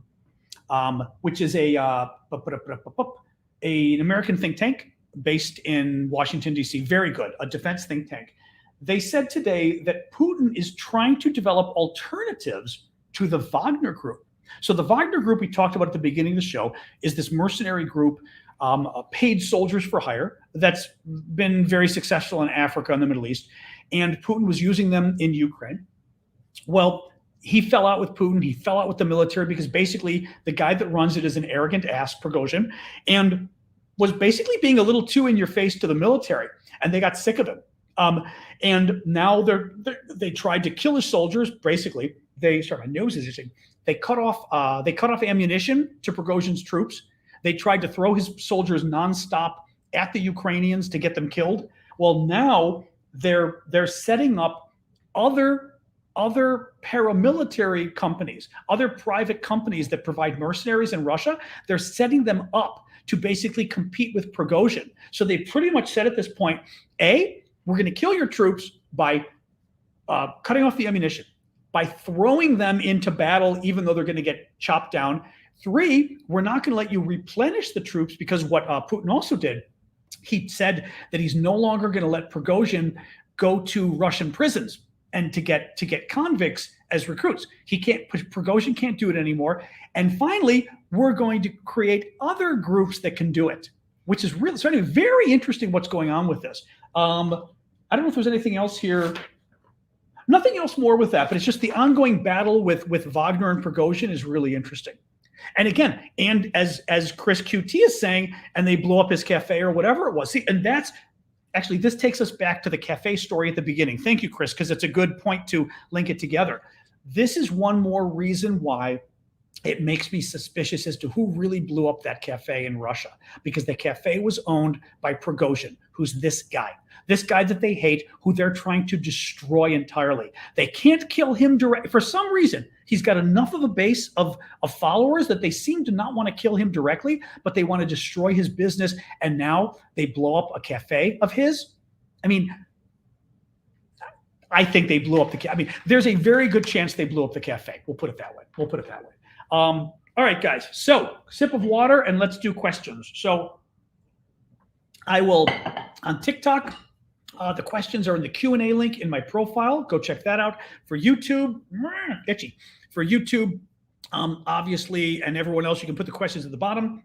American think tank based in Washington, D.C. Very good, a defense think tank. They said today that Putin is trying to develop alternatives to the Wagner Group. So the Wagner Group we talked about at the beginning of the show is this mercenary group, paid soldiers for hire, that's been very successful in Africa and the Middle East. And Putin was using them in Ukraine. Well, he fell out with Putin. He fell out with the military because basically the guy that runs it is an arrogant ass, Prigozhin, and was basically being a little too in your face to the military, and they got sick of him. And now they tried to kill his soldiers. Basically, sorry, my nose is itching. They cut off ammunition to Prigozhin's troops. They tried to throw his soldiers nonstop at the Ukrainians to get them killed. Well, now they're setting up other paramilitary companies, other private companies that provide mercenaries in Russia. They're setting them up to basically compete with Prigozhin. So they pretty much said at this point, A, we're going to kill your troops by cutting off the ammunition, by throwing them into battle, even though they're going to get chopped down. 3, we're not going to let you replenish the troops, because what Putin also did, he said that he's no longer going to let Prigozhin go to Russian prisons and to get convicts as recruits. Prigozhin can't do it anymore. And finally, we're going to create other groups that can do it, which is really starting very interesting what's going on with this. I don't know if there's anything else here. Nothing else more with that, but it's just the ongoing battle with Wagner and Prigozhin is really interesting. And again, and as Chris QT is saying, and they blow up his cafe or whatever it was. See, and that's actually, this takes us back to the cafe story at the beginning. Thank you, Chris, because it's a good point to link it together. This is one more reason why it makes me suspicious as to who really blew up that cafe in Russia, because the cafe was owned by Prigozhin, who's this guy that they hate, who they're trying to destroy entirely. They can't kill him directly. For some reason, he's got enough of a base of followers that they seem to not want to kill him directly, but they want to destroy his business. And now they blow up a cafe of his. I mean, I think they blew up the cafe. I mean, there's a very good chance they blew up the cafe. We'll put it that way. All right, guys. So, sip of water, and let's do questions. So, I will, on TikTok, the questions are in the Q&A link in my profile. Go check that out. For YouTube, itchy. For YouTube, obviously, and everyone else, you can put the questions at the bottom.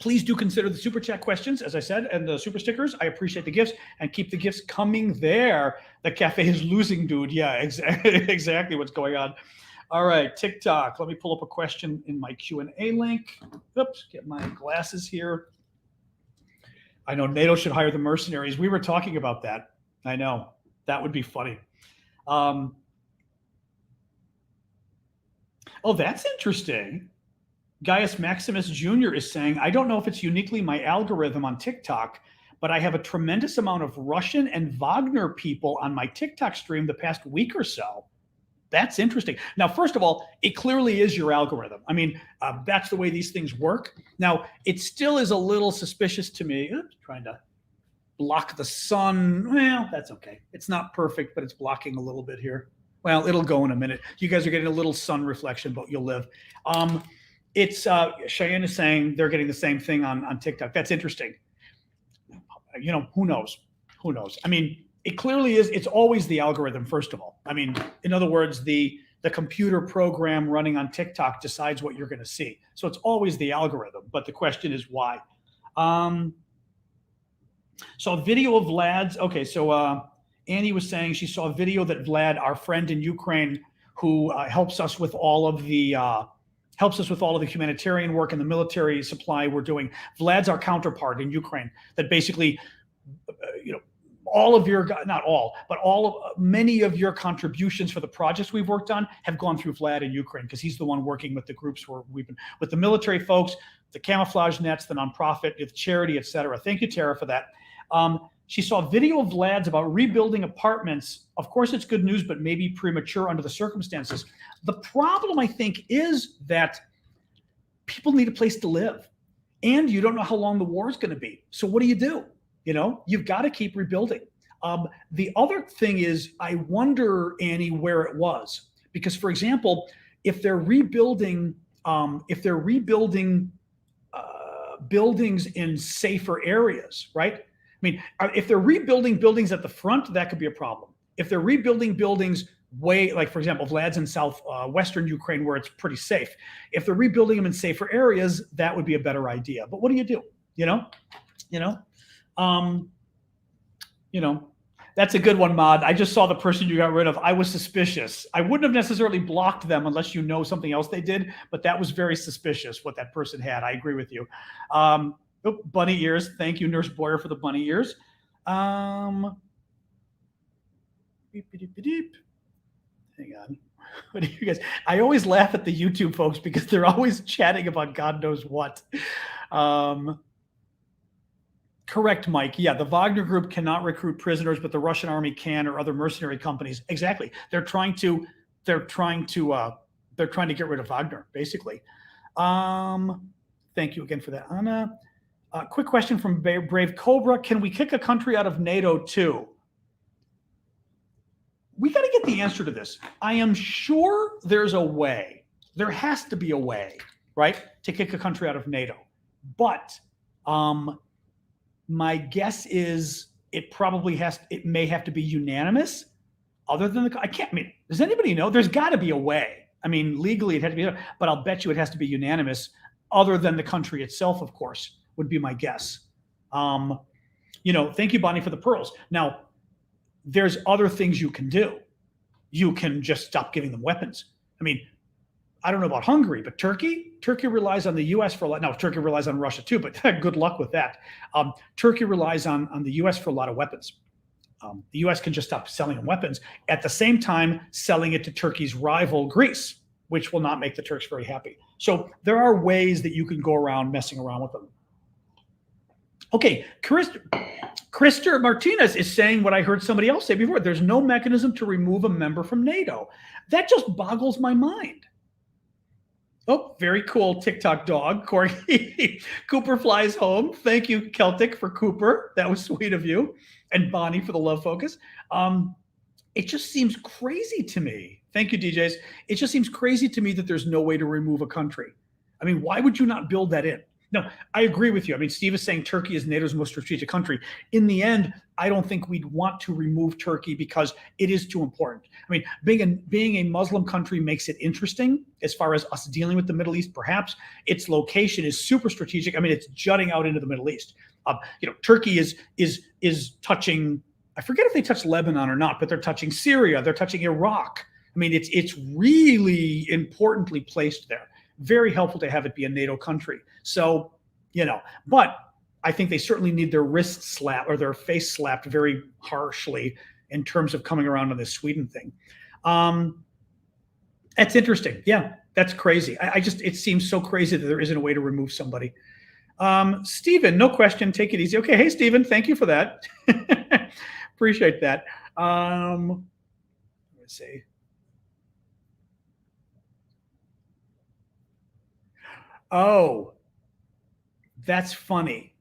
Please do consider the super chat questions, as I said, and the super stickers. I appreciate the gifts, and keep the gifts coming there. The cafe is losing, dude. Yeah, exactly what's going on. All right, TikTok. Let me pull up a question in my Q&A link. Oops, get my glasses here. I know NATO should hire the mercenaries. We were talking about that. I know. That would be funny. Oh, that's interesting. Gaius Maximus Jr. is saying, I don't know if it's uniquely my algorithm on TikTok, but I have a tremendous amount of Russian and Wagner people on my TikTok stream the past week or so. That's interesting. Now, first of all, it clearly is your algorithm. I mean, that's the way these things work. Now, it still is a little suspicious to me. Oops, trying to block the sun. Well, that's okay. It's not perfect, but it's blocking a little bit here. Well, it'll go in a minute. You guys are getting a little sun reflection, but you'll live. Cheyenne is saying they're getting the same thing on TikTok. That's interesting. You know, who knows? Who knows? I mean, it clearly is. It's always the algorithm, first of all. I mean, in other words, the computer program running on TikTok decides what you're going to see. So it's always the algorithm. But the question is why. So a video of Vlad's. Okay, so Annie was saying she saw a video that Vlad, our friend in Ukraine, who helps us with all of the humanitarian work and the military supply we're doing. Vlad's our counterpart in Ukraine. That basically, all of your, not all, but many of your contributions for the projects we've worked on have gone through Vlad in Ukraine, because he's the one working with the groups where we've been with the military folks, the camouflage nets, the nonprofit, the charity, etc. Thank you, Tara, for that. She saw a video of Vlad's about rebuilding apartments. Of course, it's good news, but maybe premature under the circumstances. The problem, I think, is that people need a place to live, and you don't know how long the war is going to be. So what do? You've got to keep rebuilding. The other thing is, I wonder, Annie, where it was, because, for example, if they're rebuilding buildings in safer areas, right? I mean, if they're rebuilding buildings at the front, that could be a problem. If they're rebuilding buildings like, for example, Vlad's in southwestern Ukraine, where it's pretty safe. If they're rebuilding them in safer areas, that would be a better idea. But what do? That's a good one, Mod. I just saw the person you got rid of. I was suspicious. I wouldn't have necessarily blocked them unless you know something else they did, but that was very suspicious what that person had. I agree with you. Bunny ears. Thank you, Nurse Boyer, for the bunny ears. Beep, beep, beep, beep. Hang on. What do you guys? I always laugh at the YouTube folks because they're always chatting about God knows what. Correct, Mike. Yeah, the Wagner Group cannot recruit prisoners, but the Russian army can, or other mercenary companies. Exactly. They're trying to get rid of Wagner, basically. Thank you again for that, Anna. Quick question from Brave Cobra: can we kick a country out of NATO too? We got to get the answer to this. I am sure there's a way. There has to be a way, right, to kick a country out of NATO. But my guess is it may have to be unanimous. Other than does anybody know? There's got to be a way. I mean, legally it had to be, but I'll bet you it has to be unanimous. Other than the country itself, of course, would be my guess. Thank you, Bonnie, for the pearls. Now, there's other things you can do. You can just stop giving them weapons. I mean, I don't know about Hungary, but Turkey relies on the U.S. for a lot. Now, Turkey relies on Russia too, but good luck with that. Turkey relies on the U.S. for a lot of weapons. The U.S. can just stop selling them weapons, at the same time selling it to Turkey's rival Greece, which will not make the Turks very happy. So there are ways that you can go around messing around with them. Okay, Krister Martinez is saying what I heard somebody else say before. There's no mechanism to remove a member from NATO. That just boggles my mind. Oh, very cool TikTok dog, Corey. Cooper flies home. Thank you, Celtic, for Cooper. That was sweet of you. And Bonnie for the love focus. It just seems crazy to me. Thank you, DJs. It just seems crazy to me that there's no way to remove a country. I mean, why would you not build that in? No, I agree with you. I mean, Steve is saying Turkey is NATO's most strategic country. In the end, I don't think we'd want to remove Turkey because it is too important. I mean, being a Muslim country makes it interesting as far as us dealing with the Middle East, perhaps. Its location is super strategic. I mean, it's jutting out into the Middle East. Turkey is touching, I forget if they touch Lebanon or not, but they're touching Syria, they're touching Iraq. I mean, it's really importantly placed there. Very helpful to have it be a NATO country. So, but I think they certainly need their wrist slapped or their face slapped very harshly in terms of coming around on this Sweden thing. That's interesting. Yeah, that's crazy. It seems so crazy that there isn't a way to remove somebody. Stephen, no question. Take it easy. Okay. Hey, Stephen, thank you for that. Appreciate that. Let's see. Oh, that's funny.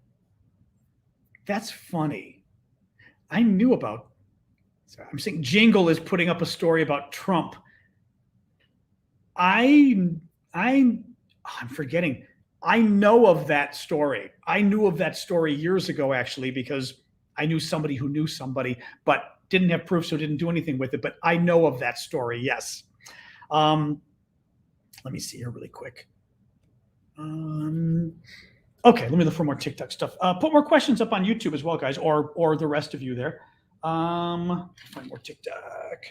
That's funny. I knew about. Sorry, I'm saying Jingle is putting up a story about Trump. I'm forgetting. I know of that story. I knew of that story years ago, actually, because I knew somebody who knew somebody, but didn't have proof, so didn't do anything with it. But I know of that story. Yes. Let me see here really quick. Okay, let me look for more TikTok stuff. Put more questions up on YouTube as well, guys, or the rest of you there. Find more TikTok.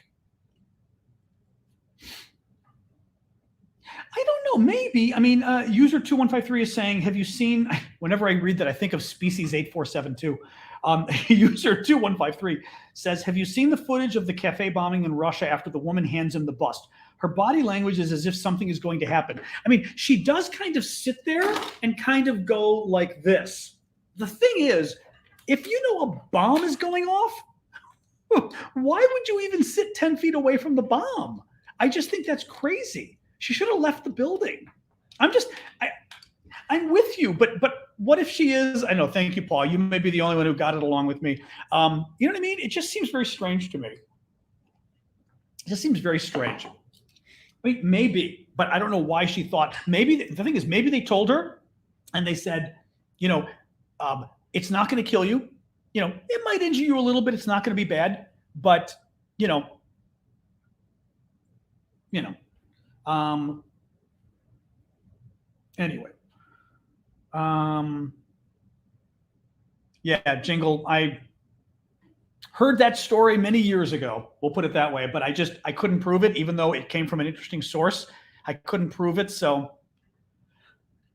I don't know, maybe. I mean, user 2153 is saying, have you seen, whenever I read that, I think of species 8472. User 2153 says, have you seen the footage of the cafe bombing in Russia after the woman hands him the bust? Her body language is as if something is going to happen. I mean, she does kind of sit there and kind of go like this. The thing is, if you know a bomb is going off, why would you even sit 10 feet away from the bomb? I just think that's crazy. She should have left the building. I'm with you, but what if she is? I know. Thank you, Paul. You may be the only one who got it along with me. You know what I mean? It just seems very strange to me. It just seems very strange. I mean, maybe, but I don't know why she thought. Maybe the thing is, maybe they told her, and they said, it's not going to kill you. It might injure you a little bit. It's not going to be bad, but anyway. Yeah, Jingle. Heard that story many years ago. We'll put it that way. But I couldn't prove it, even though it came from an interesting source. I couldn't prove it. So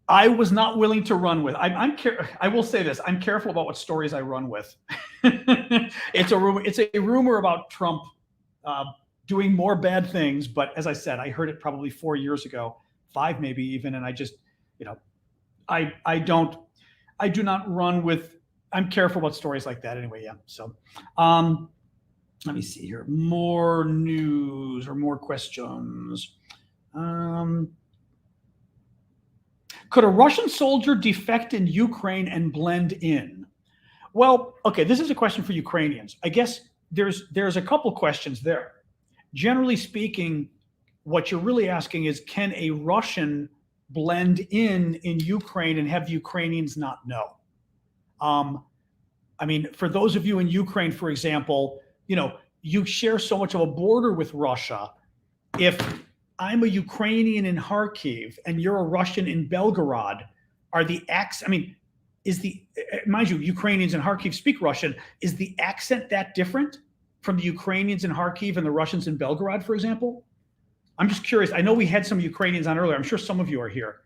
I was not willing to run with. I will say this: I'm careful about what stories I run with. It's a rumor about Trump doing more bad things. But as I said, I heard it probably 4 years ago, 5 maybe even, and I just, I do not run with. I'm careful about stories like that anyway. Yeah. So, let me see here. More news or more questions. Could a Russian soldier defect in Ukraine and blend in? Well, okay, this is a question for Ukrainians. I guess there's a couple questions there. Generally speaking, what you're really asking is, can a Russian blend in Ukraine and have the Ukrainians not know? I mean, for those of you in Ukraine, for example, you share so much of a border with Russia. If I'm a Ukrainian in Kharkiv and you're a Russian in Belgorod, mind you, Ukrainians in Kharkiv speak Russian. Is the accent that different from the Ukrainians in Kharkiv and the Russians in Belgorod, for example? I'm just curious. I know we had some Ukrainians on earlier. I'm sure some of you are here.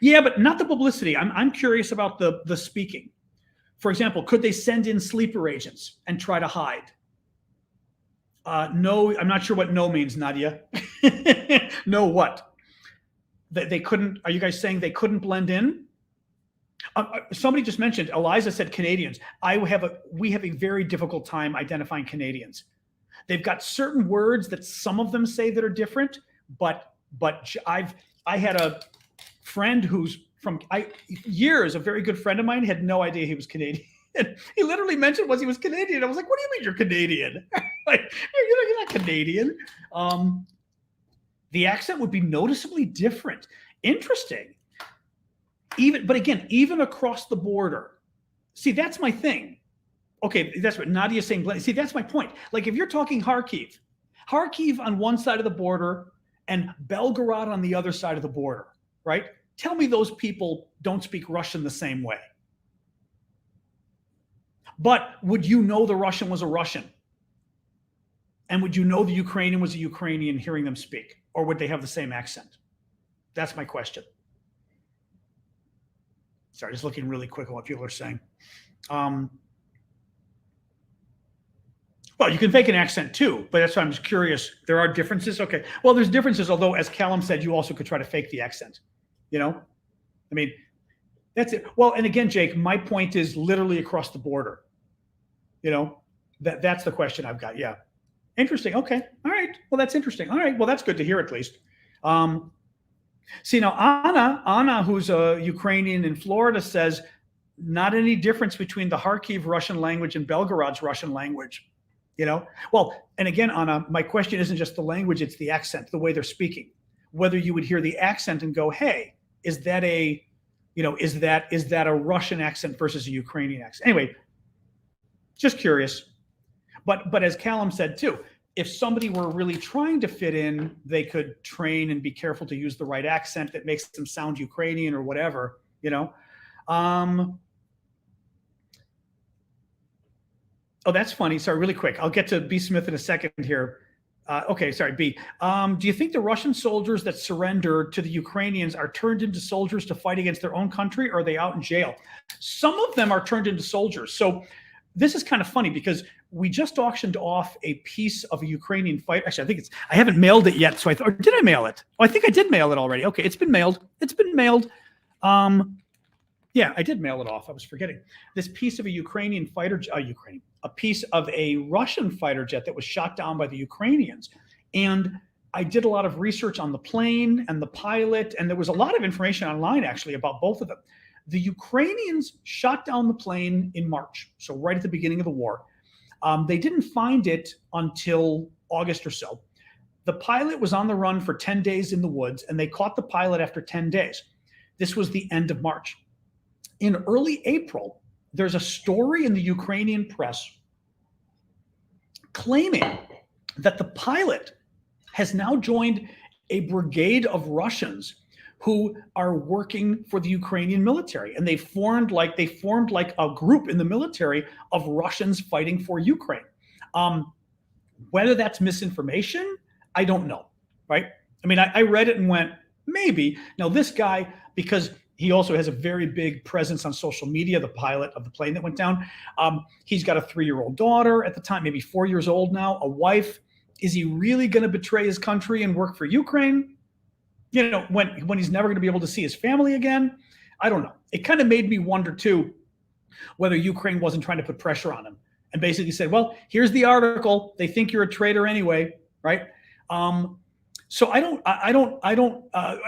Yeah, but not the publicity. I'm curious about the speaking. For example, could they send in sleeper agents and try to hide? No, I'm not sure what no means, Nadia. No what? They couldn't, are you guys saying they couldn't blend in? Somebody just mentioned, Eliza said Canadians. We have a very difficult time identifying Canadians. They've got certain words that some of them say that are different, but I had a friend who's from years, a very good friend of mine, had no idea he was Canadian. He literally mentioned he was Canadian. I was like, what do you mean you're Canadian? Like, you're not Canadian. The accent would be noticeably different. Interesting. But again, even across the border. See, that's my thing. Okay, that's what Nadia's saying. See, that's my point. Like, if you're talking Kharkiv on one side of the border and Belgorod on the other side of the border, right? Tell me those people don't speak Russian the same way. But would you know the Russian was a Russian? And would you know the Ukrainian was a Ukrainian hearing them speak? Or would they have the same accent? That's my question. Sorry, just looking really quick at what people are saying. Well, you can fake an accent too, but that's why I'm just curious. There are differences. Okay. Well, there's differences, although as Callum said, you also could try to fake the accent. I mean, that's it. Well, and again, Jake, my point is literally across the border. That's the question I've got. Yeah. Interesting. Okay. All right. Well, that's interesting. All right. Well, that's good to hear at least. See, now Anna, who's a Ukrainian in Florida, says not any difference between the Kharkiv Russian language and Belgorod's Russian language. Well, and again, Anna, my question isn't just the language, it's the accent, the way they're speaking. Whether you would hear the accent and go, hey, is that a Russian accent versus a Ukrainian accent? Anyway, just curious. But as Callum said too, if somebody were really trying to fit in, they could train and be careful to use the right accent that makes them sound Ukrainian or whatever, Oh, that's funny. Sorry, really quick. I'll get to B. Smith in a second here. Okay, sorry, B. Do you think the Russian soldiers that surrender to the Ukrainians are turned into soldiers to fight against their own country, or are they out in jail? Some of them are turned into soldiers. So this is kind of funny because we just auctioned off a piece of a Ukrainian fight. Actually, I haven't mailed it yet. So or did I mail it? Oh, I think I did mail it already. Okay, it's been mailed. Yeah, I did mail it off. I was forgetting. This piece of a Ukrainian fighter, a piece of a Russian fighter jet that was shot down by the Ukrainians. And I did a lot of research on the plane and the pilot, and there was a lot of information online actually about both of them. The Ukrainians shot down the plane in March, so right at the beginning of the war. They didn't find it until August or so. The pilot was on the run for 10 days in the woods, and they caught the pilot after 10 days. This was the end of March. In early April, there's a story in the Ukrainian press claiming that the pilot has now joined a brigade of Russians who are working for the Ukrainian military, and they formed like a group in the military of Russians fighting for Ukraine. Whether that's misinformation, I don't know, right? I mean, I read it and went, maybe. Now, this guy, because he also has a very big presence on social media, the pilot of the plane that went down, he's got a 3-year-old daughter at the time, maybe 4 years old now, a wife. Is he really going to betray his country and work for Ukraine? You know, when he's never going to be able to see his family again? I don't know. It kind of made me wonder, too, whether Ukraine wasn't trying to put pressure on him and basically said, well, here's the article. They think you're a traitor anyway, right? So in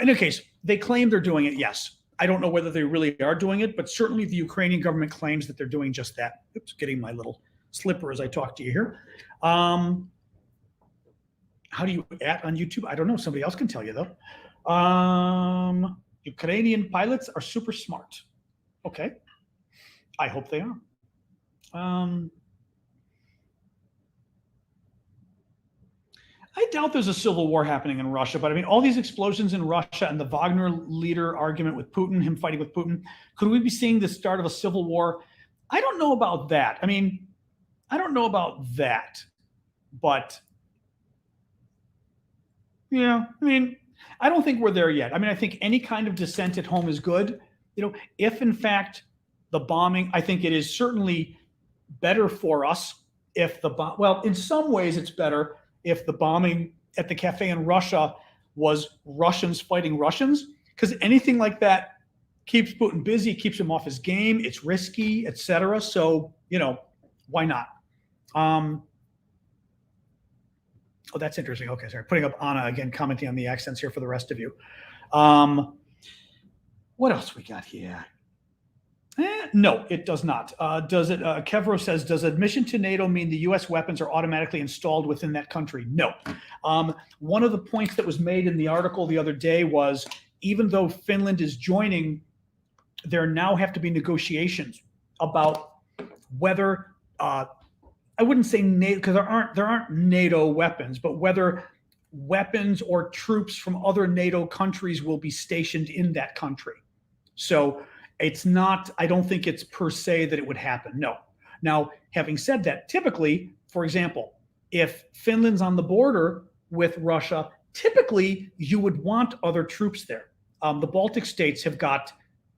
any case, they claim they're doing it, yes. I don't know whether they really are doing it, but certainly the Ukrainian government claims that they're doing just that. Oops, getting my little slipper as I talk to you here. How do you at on YouTube? I don't know. Somebody else can tell you, though. Ukrainian pilots are super smart. Okay. I hope they are. I doubt there's a civil war happening in Russia, but I mean, all these explosions in Russia and the Wagner leader argument with Putin, him fighting with Putin, could we be seeing the start of a civil war? I don't know about that. I mean, I don't know about that, but yeah, I mean, I don't think we're there yet. I mean, I think any kind of dissent at home is good. You know, if in fact the bombing, I think it is certainly better for us if well, in some ways it's better if the bombing at the cafe in Russia was Russians fighting Russians, because anything like that keeps Putin busy, keeps him off his game. It's risky, etc. So, you know, why not? Oh, that's interesting. Okay, sorry. Putting up Anna again, commenting on the accents here for the rest of you. What else we got here? No, it does not. Does it? Kevro says, does admission to NATO mean the U.S. weapons are automatically installed within that country? No. One of the points that was made in the article the other day was, even though Finland is joining, there now have to be negotiations about whether, I wouldn't say NATO, because there aren't NATO weapons, but whether weapons or troops from other NATO countries will be stationed in that country. So it's not, I don't think it's per se that it would happen. No. Now, having said that, typically, for example, if Finland's on the border with Russia, typically you would want other troops there. The Baltic states have got,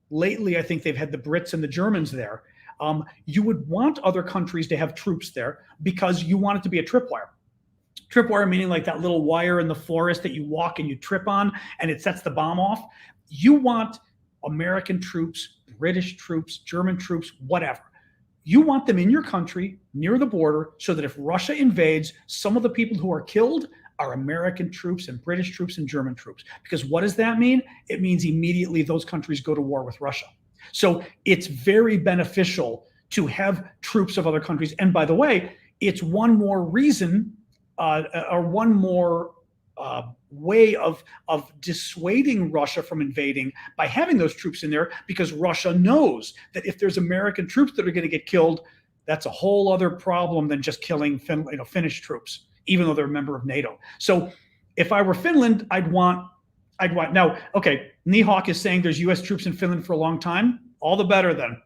lately, I think they've had the Brits and the Germans there. You would want other countries to have troops there because you want it to be a tripwire. Tripwire meaning like that little wire in the forest that you walk and you trip on and it sets the bomb off. You want American troops, British troops, German troops, whatever. You want them in your country near the border so that if Russia invades, some of the people who are killed are American troops and British troops and German troops. Because what does that mean? It means immediately those countries go to war with Russia. So it's very beneficial to have troops of other countries. And by the way, it's one more reason or one more way of dissuading Russia from invading by having those troops in there, because Russia knows that if there's American troops that are going to get killed, that's a whole other problem than just killing Finnish troops, even though they're a member of NATO. So if I were Finland, I'd want now, okay, Nihawk is saying there's US troops in Finland for a long time. All the better then,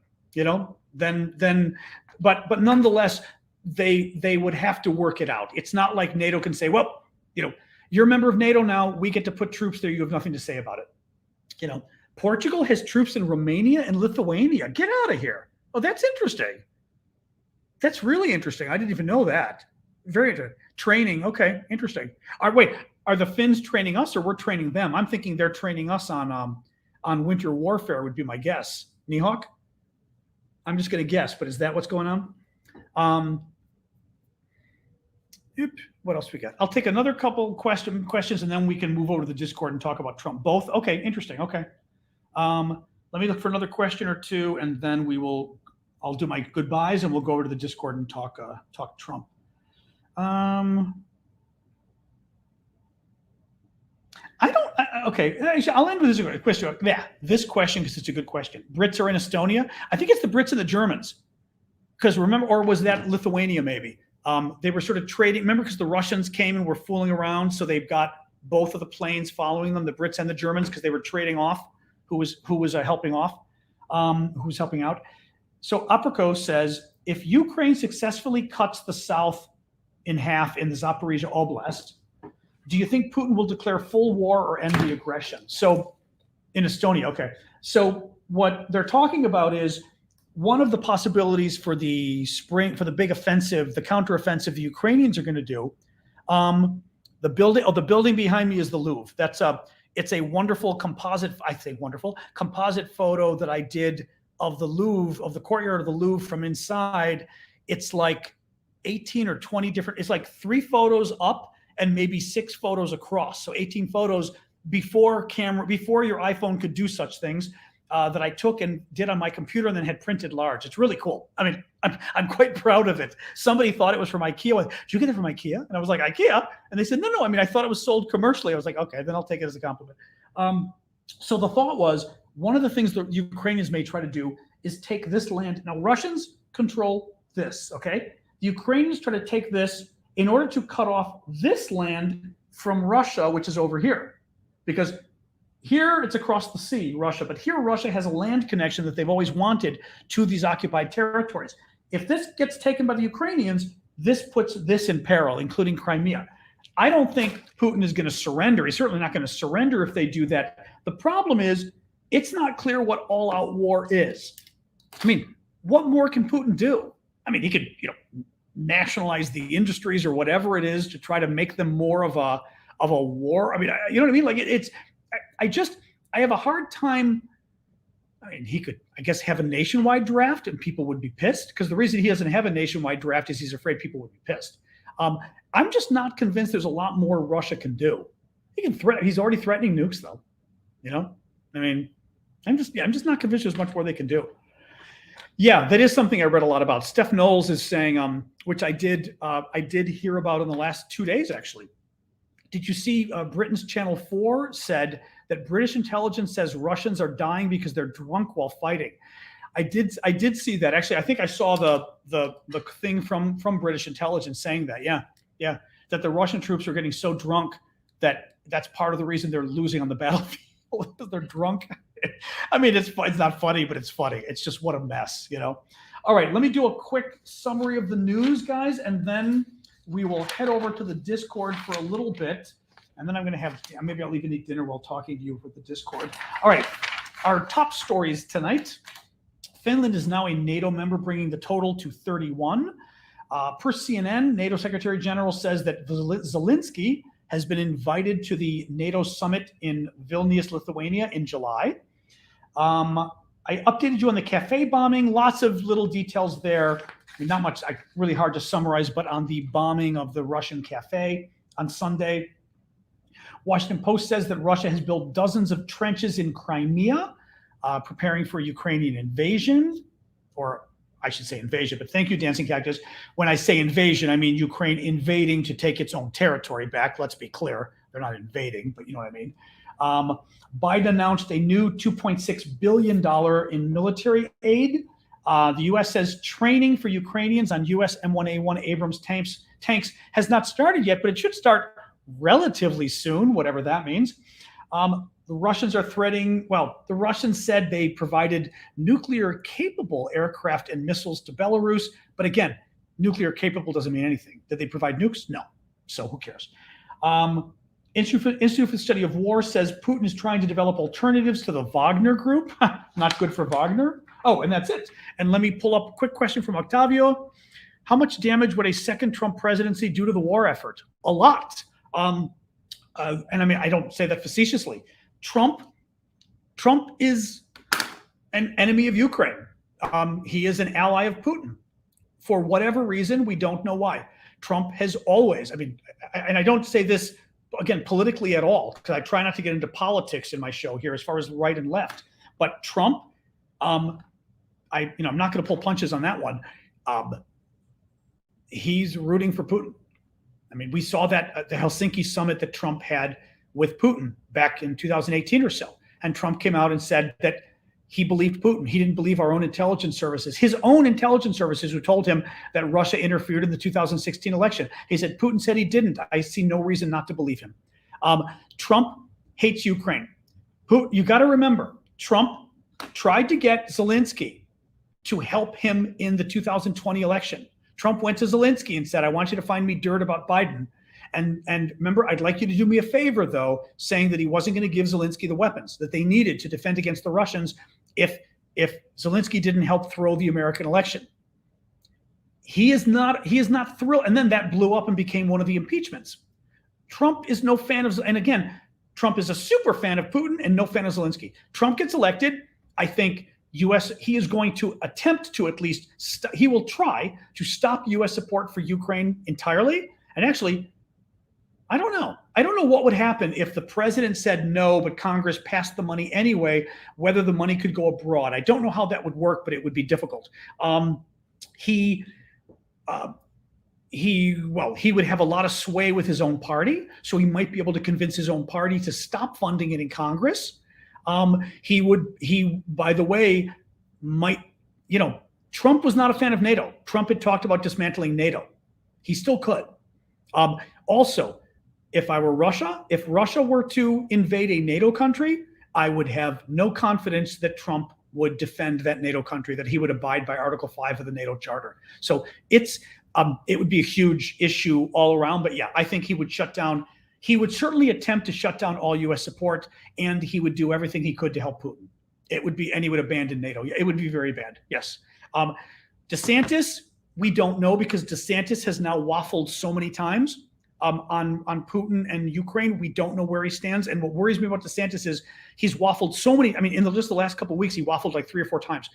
but nonetheless, they would have to work it out. It's not like NATO can say, well, you're a member of NATO now, we get to put troops there, you have nothing to say about it. Portugal has troops in Romania and Lithuania. Get out of here. Oh, that's interesting. That's really interesting. I didn't even know that. Very interesting. Training. Okay, interesting. Wait, are the Finns training us or we're training them? I'm thinking they're training us on winter warfare would be my guess. Nihawk? I'm just going to guess, but is that what's going on? What else we got? I'll take another couple questions and then we can move over to the Discord and talk about Trump. Both? Okay, interesting. Okay. Let me look for another question or two and then I'll do my goodbyes and we'll go over to the Discord and talk Trump. Okay, I'll end with this question. Yeah, this question because it's a good question. Brits are in Estonia. I think it's the Brits and the Germans. Because remember, or was that Lithuania maybe? They were sort of trading. Remember, because the Russians came and were fooling around, so they've got both of the planes following them, the Brits and the Germans, because they were trading off who was helping out. So Aproko says, if Ukraine successfully cuts the South in half in the Zaporizhia Oblast, do you think Putin will declare full war or end the aggression? So in Estonia, okay. So what they're talking about is one of the possibilities for the big offensive, the counteroffensive the Ukrainians are going to do. The building behind me is the Louvre. It's a wonderful composite photo that I did of the Louvre, of the courtyard of the Louvre from inside. It's like 18 or 20 different, it's like 3 photos up and maybe 6 photos across. So 18 photos before your iPhone could do such things, that I took and did on my computer and then had printed large. It's really cool. I mean, I'm quite proud of it. Somebody thought it was from IKEA. Did you get it from IKEA? And I was like, IKEA? And they said, no. I mean, I thought it was sold commercially. I was like, okay, then I'll take it as a compliment. So the thought was, one of the things the Ukrainians may try to do is take this land. Now, Russians control this, okay? The Ukrainians try to take this in order to cut off this land from Russia, which is over here. Because here it's across the sea, Russia, but here Russia has a land connection that they've always wanted to these occupied territories. If this gets taken by the Ukrainians, this puts this in peril, including Crimea. I don't think Putin is going to surrender. He's certainly not going to surrender if they do that. The problem is, it's not clear what all-out war is. I mean, what more can Putin do? I mean, he could, nationalize the industries or whatever it is to try to make them more of a war. I mean, you know what I mean? Like I have a hard time. I mean, he could, I guess, have a nationwide draft and people would be pissed, because the reason he doesn't have a nationwide draft is he's afraid people would be pissed. I'm just not convinced there's a lot more Russia can do. He can threaten. He's already threatening nukes, though. I mean, I'm just not convinced there's much more they can do. Yeah, that is something I read a lot about. Steph Knowles is saying, which I did hear about in the last 2 days, actually. Did you see Britain's Channel 4 said that British intelligence says Russians are dying because they're drunk while fighting? I did see that. Actually, I think I saw the thing from British intelligence saying that. Yeah, that the Russian troops are getting so drunk that that's part of the reason they're losing on the battlefield. They're drunk. I mean, it's not funny, but it's funny. It's just what a mess, All right, let me do a quick summary of the news, guys, and then we will head over to the Discord for a little bit, and then I'm going to maybe I'll even eat dinner while talking to you with the Discord. All right, our top stories tonight. Finland is now a NATO member, bringing the total to 31. Per CNN, NATO Secretary General says that Zelensky has been invited to the NATO summit in Vilnius, Lithuania in July. I updated you on the cafe bombing, lots of little details there. I mean, not much, really hard to summarize, but on the bombing of the Russian cafe on Sunday. Washington Post says that Russia has built dozens of trenches in Crimea, preparing for Ukrainian invasion, or I should say invasion, but thank you, Dancing Cactus. When I say invasion, I mean Ukraine invading to take its own territory back. Let's be clear. They're not invading, but you know what I mean. Biden announced a new $2.6 billion in military aid. The U.S. says training for Ukrainians on U.S. M1A1 Abrams tanks has not started yet, but it should start relatively soon, whatever that means. The Russians are threatening, the Russians said they provided nuclear-capable aircraft and missiles to Belarus, but again, nuclear-capable doesn't mean anything. Did they provide nukes? No. So who cares? Institute for the Study of War says Putin is trying to develop alternatives to the Wagner Group. Not good for Wagner. Oh, and that's it. And let me pull up a quick question from Octavio. How much damage would a second Trump presidency do to the war effort? A lot. And I mean, I don't say that facetiously. Trump is an enemy of Ukraine. He is an ally of Putin. For whatever reason, we don't know why. Trump has always, and I don't say this, again, politically at all, because I try not to get into politics in my show here as far as right and left. But Trump, I'm not going to pull punches on that one. He's rooting for Putin. I mean, we saw that at the Helsinki summit that Trump had with Putin back in 2018 or so. And Trump came out and said that he believed Putin. He didn't believe our own intelligence services. His own intelligence services who told him that Russia interfered in the 2016 election. He said, Putin said he didn't. I see no reason not to believe him. Trump hates Ukraine. You got to remember, Trump tried to get Zelensky to help him in the 2020 election. Trump went to Zelensky and said, I want you to find me dirt about Biden. And remember, I'd like you to do me a favor, though, saying that he wasn't going to give Zelensky the weapons that they needed to defend against the Russians if Zelensky didn't help throw the American election. He is not thrilled. And then that blew up and became one of the impeachments. Trump is no fan of, and again, Trump is a super fan of Putin and no fan of Zelensky. Trump gets elected. I think he is going to attempt to at least, he will try to stop U.S. support for Ukraine entirely. And actually, I don't know. I don't know what would happen if the president said no, but Congress passed the money anyway, whether the money could go abroad. I don't know how that would work, but it would be difficult. He would have a lot of sway with his own party, so he might be able to convince his own party to stop funding it in Congress. He, by the way, might, Trump was not a fan of NATO. Trump had talked about dismantling NATO. He still could. Also, if I were Russia, if Russia were to invade a NATO country, I would have no confidence that Trump would defend that NATO country, that he would abide by Article 5 of the NATO Charter. So it would be a huge issue all around. But yeah, I think he would he would certainly attempt to shut down all U.S. support, and he would do everything he could to help Putin. And he would abandon NATO. It would be very bad. Yes. DeSantis, we don't know, because DeSantis has now waffled so many times on Putin and Ukraine. We don't know where he stands. And what worries me about DeSantis is he's waffled so many. I mean, in just the last couple of weeks, he waffled like 3 or 4 times.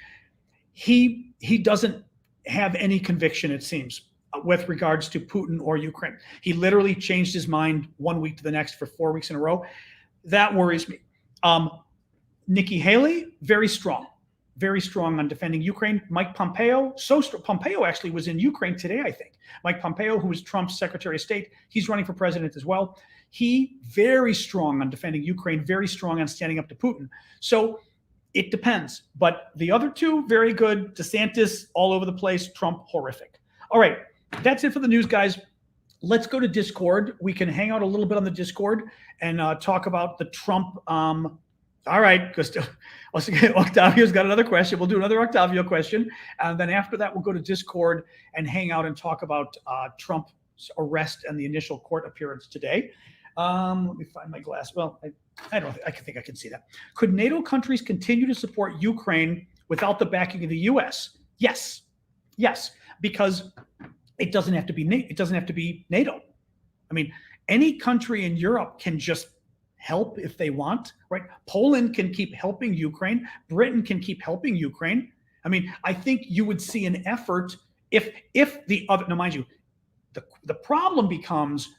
He doesn't have any conviction, it seems, with regards to Putin or Ukraine. He literally changed his mind 1 week to the next for 4 weeks in a row. That worries me. Nikki Haley, very strong on defending Ukraine. Mike Pompeo, Pompeo actually was in Ukraine today, I think. Mike Pompeo, who is Trump's Secretary of State, he's running for president as well. He very strong on defending Ukraine, very strong on standing up to Putin. So it depends. But the other two, very good. DeSantis, all over the place. Trump, horrific. All right, that's it for the news, guys. Let's go to Discord. We can hang out a little bit on the Discord and talk about the Trump. All right, Octavio's got another question. We'll do another Octavio question. And then after that, we'll go to Discord and hang out and talk about Trump's arrest and the initial court appearance today. Let me find my glass. Well, I think I can see that. Could NATO countries continue to support Ukraine without the backing of the U.S.? Yes, because it doesn't have to be NATO. I mean, any country in Europe can just help if they want, right? Poland can keep helping Ukraine. Britain can keep helping Ukraine. I mean, I think you would see an effort if the other. Now, mind you, the problem becomes,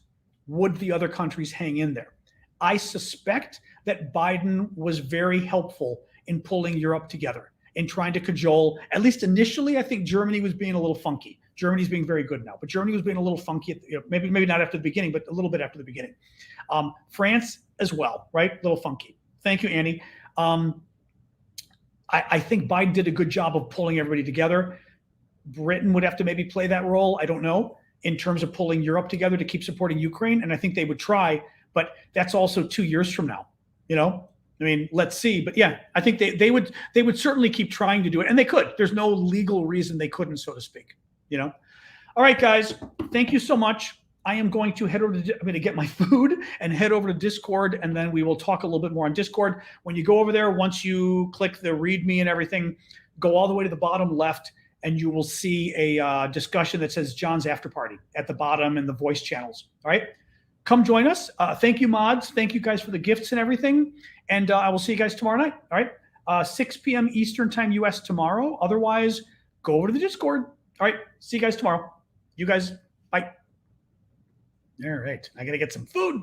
would the other countries hang in there? I suspect that Biden was very helpful in pulling Europe together, in trying to cajole, at least initially. I think Germany was being a little funky. Germany's being very good now, but Germany was being a little funky, maybe not after the beginning, but a little bit after the beginning. France as well, right? A little funky. Thank you, Annie. I think Biden did a good job of pulling everybody together. Britain would have to maybe play that role, I don't know, in terms of pulling Europe together to keep supporting Ukraine. And I think they would try, but that's also 2 years from now, I mean, let's see. But yeah, I think they would certainly keep trying to do it. And they could. There's no legal reason they couldn't, so to speak. All right, guys, thank you so much. I am going to I'm going to get my food and head over to Discord, and then we will talk a little bit more on Discord. When you go over there, once you click the README and everything, go all the way to the bottom left, and you will see a discussion that says John's After Party at the bottom in the voice channels. All right, come join us. Thank you, mods. Thank you guys for the gifts and everything. And I will see you guys tomorrow night. All right, 6 p.m. Eastern time, US tomorrow. Otherwise, go over to the Discord. All right, see you guys tomorrow. You guys, bye. All right, I got to get some food.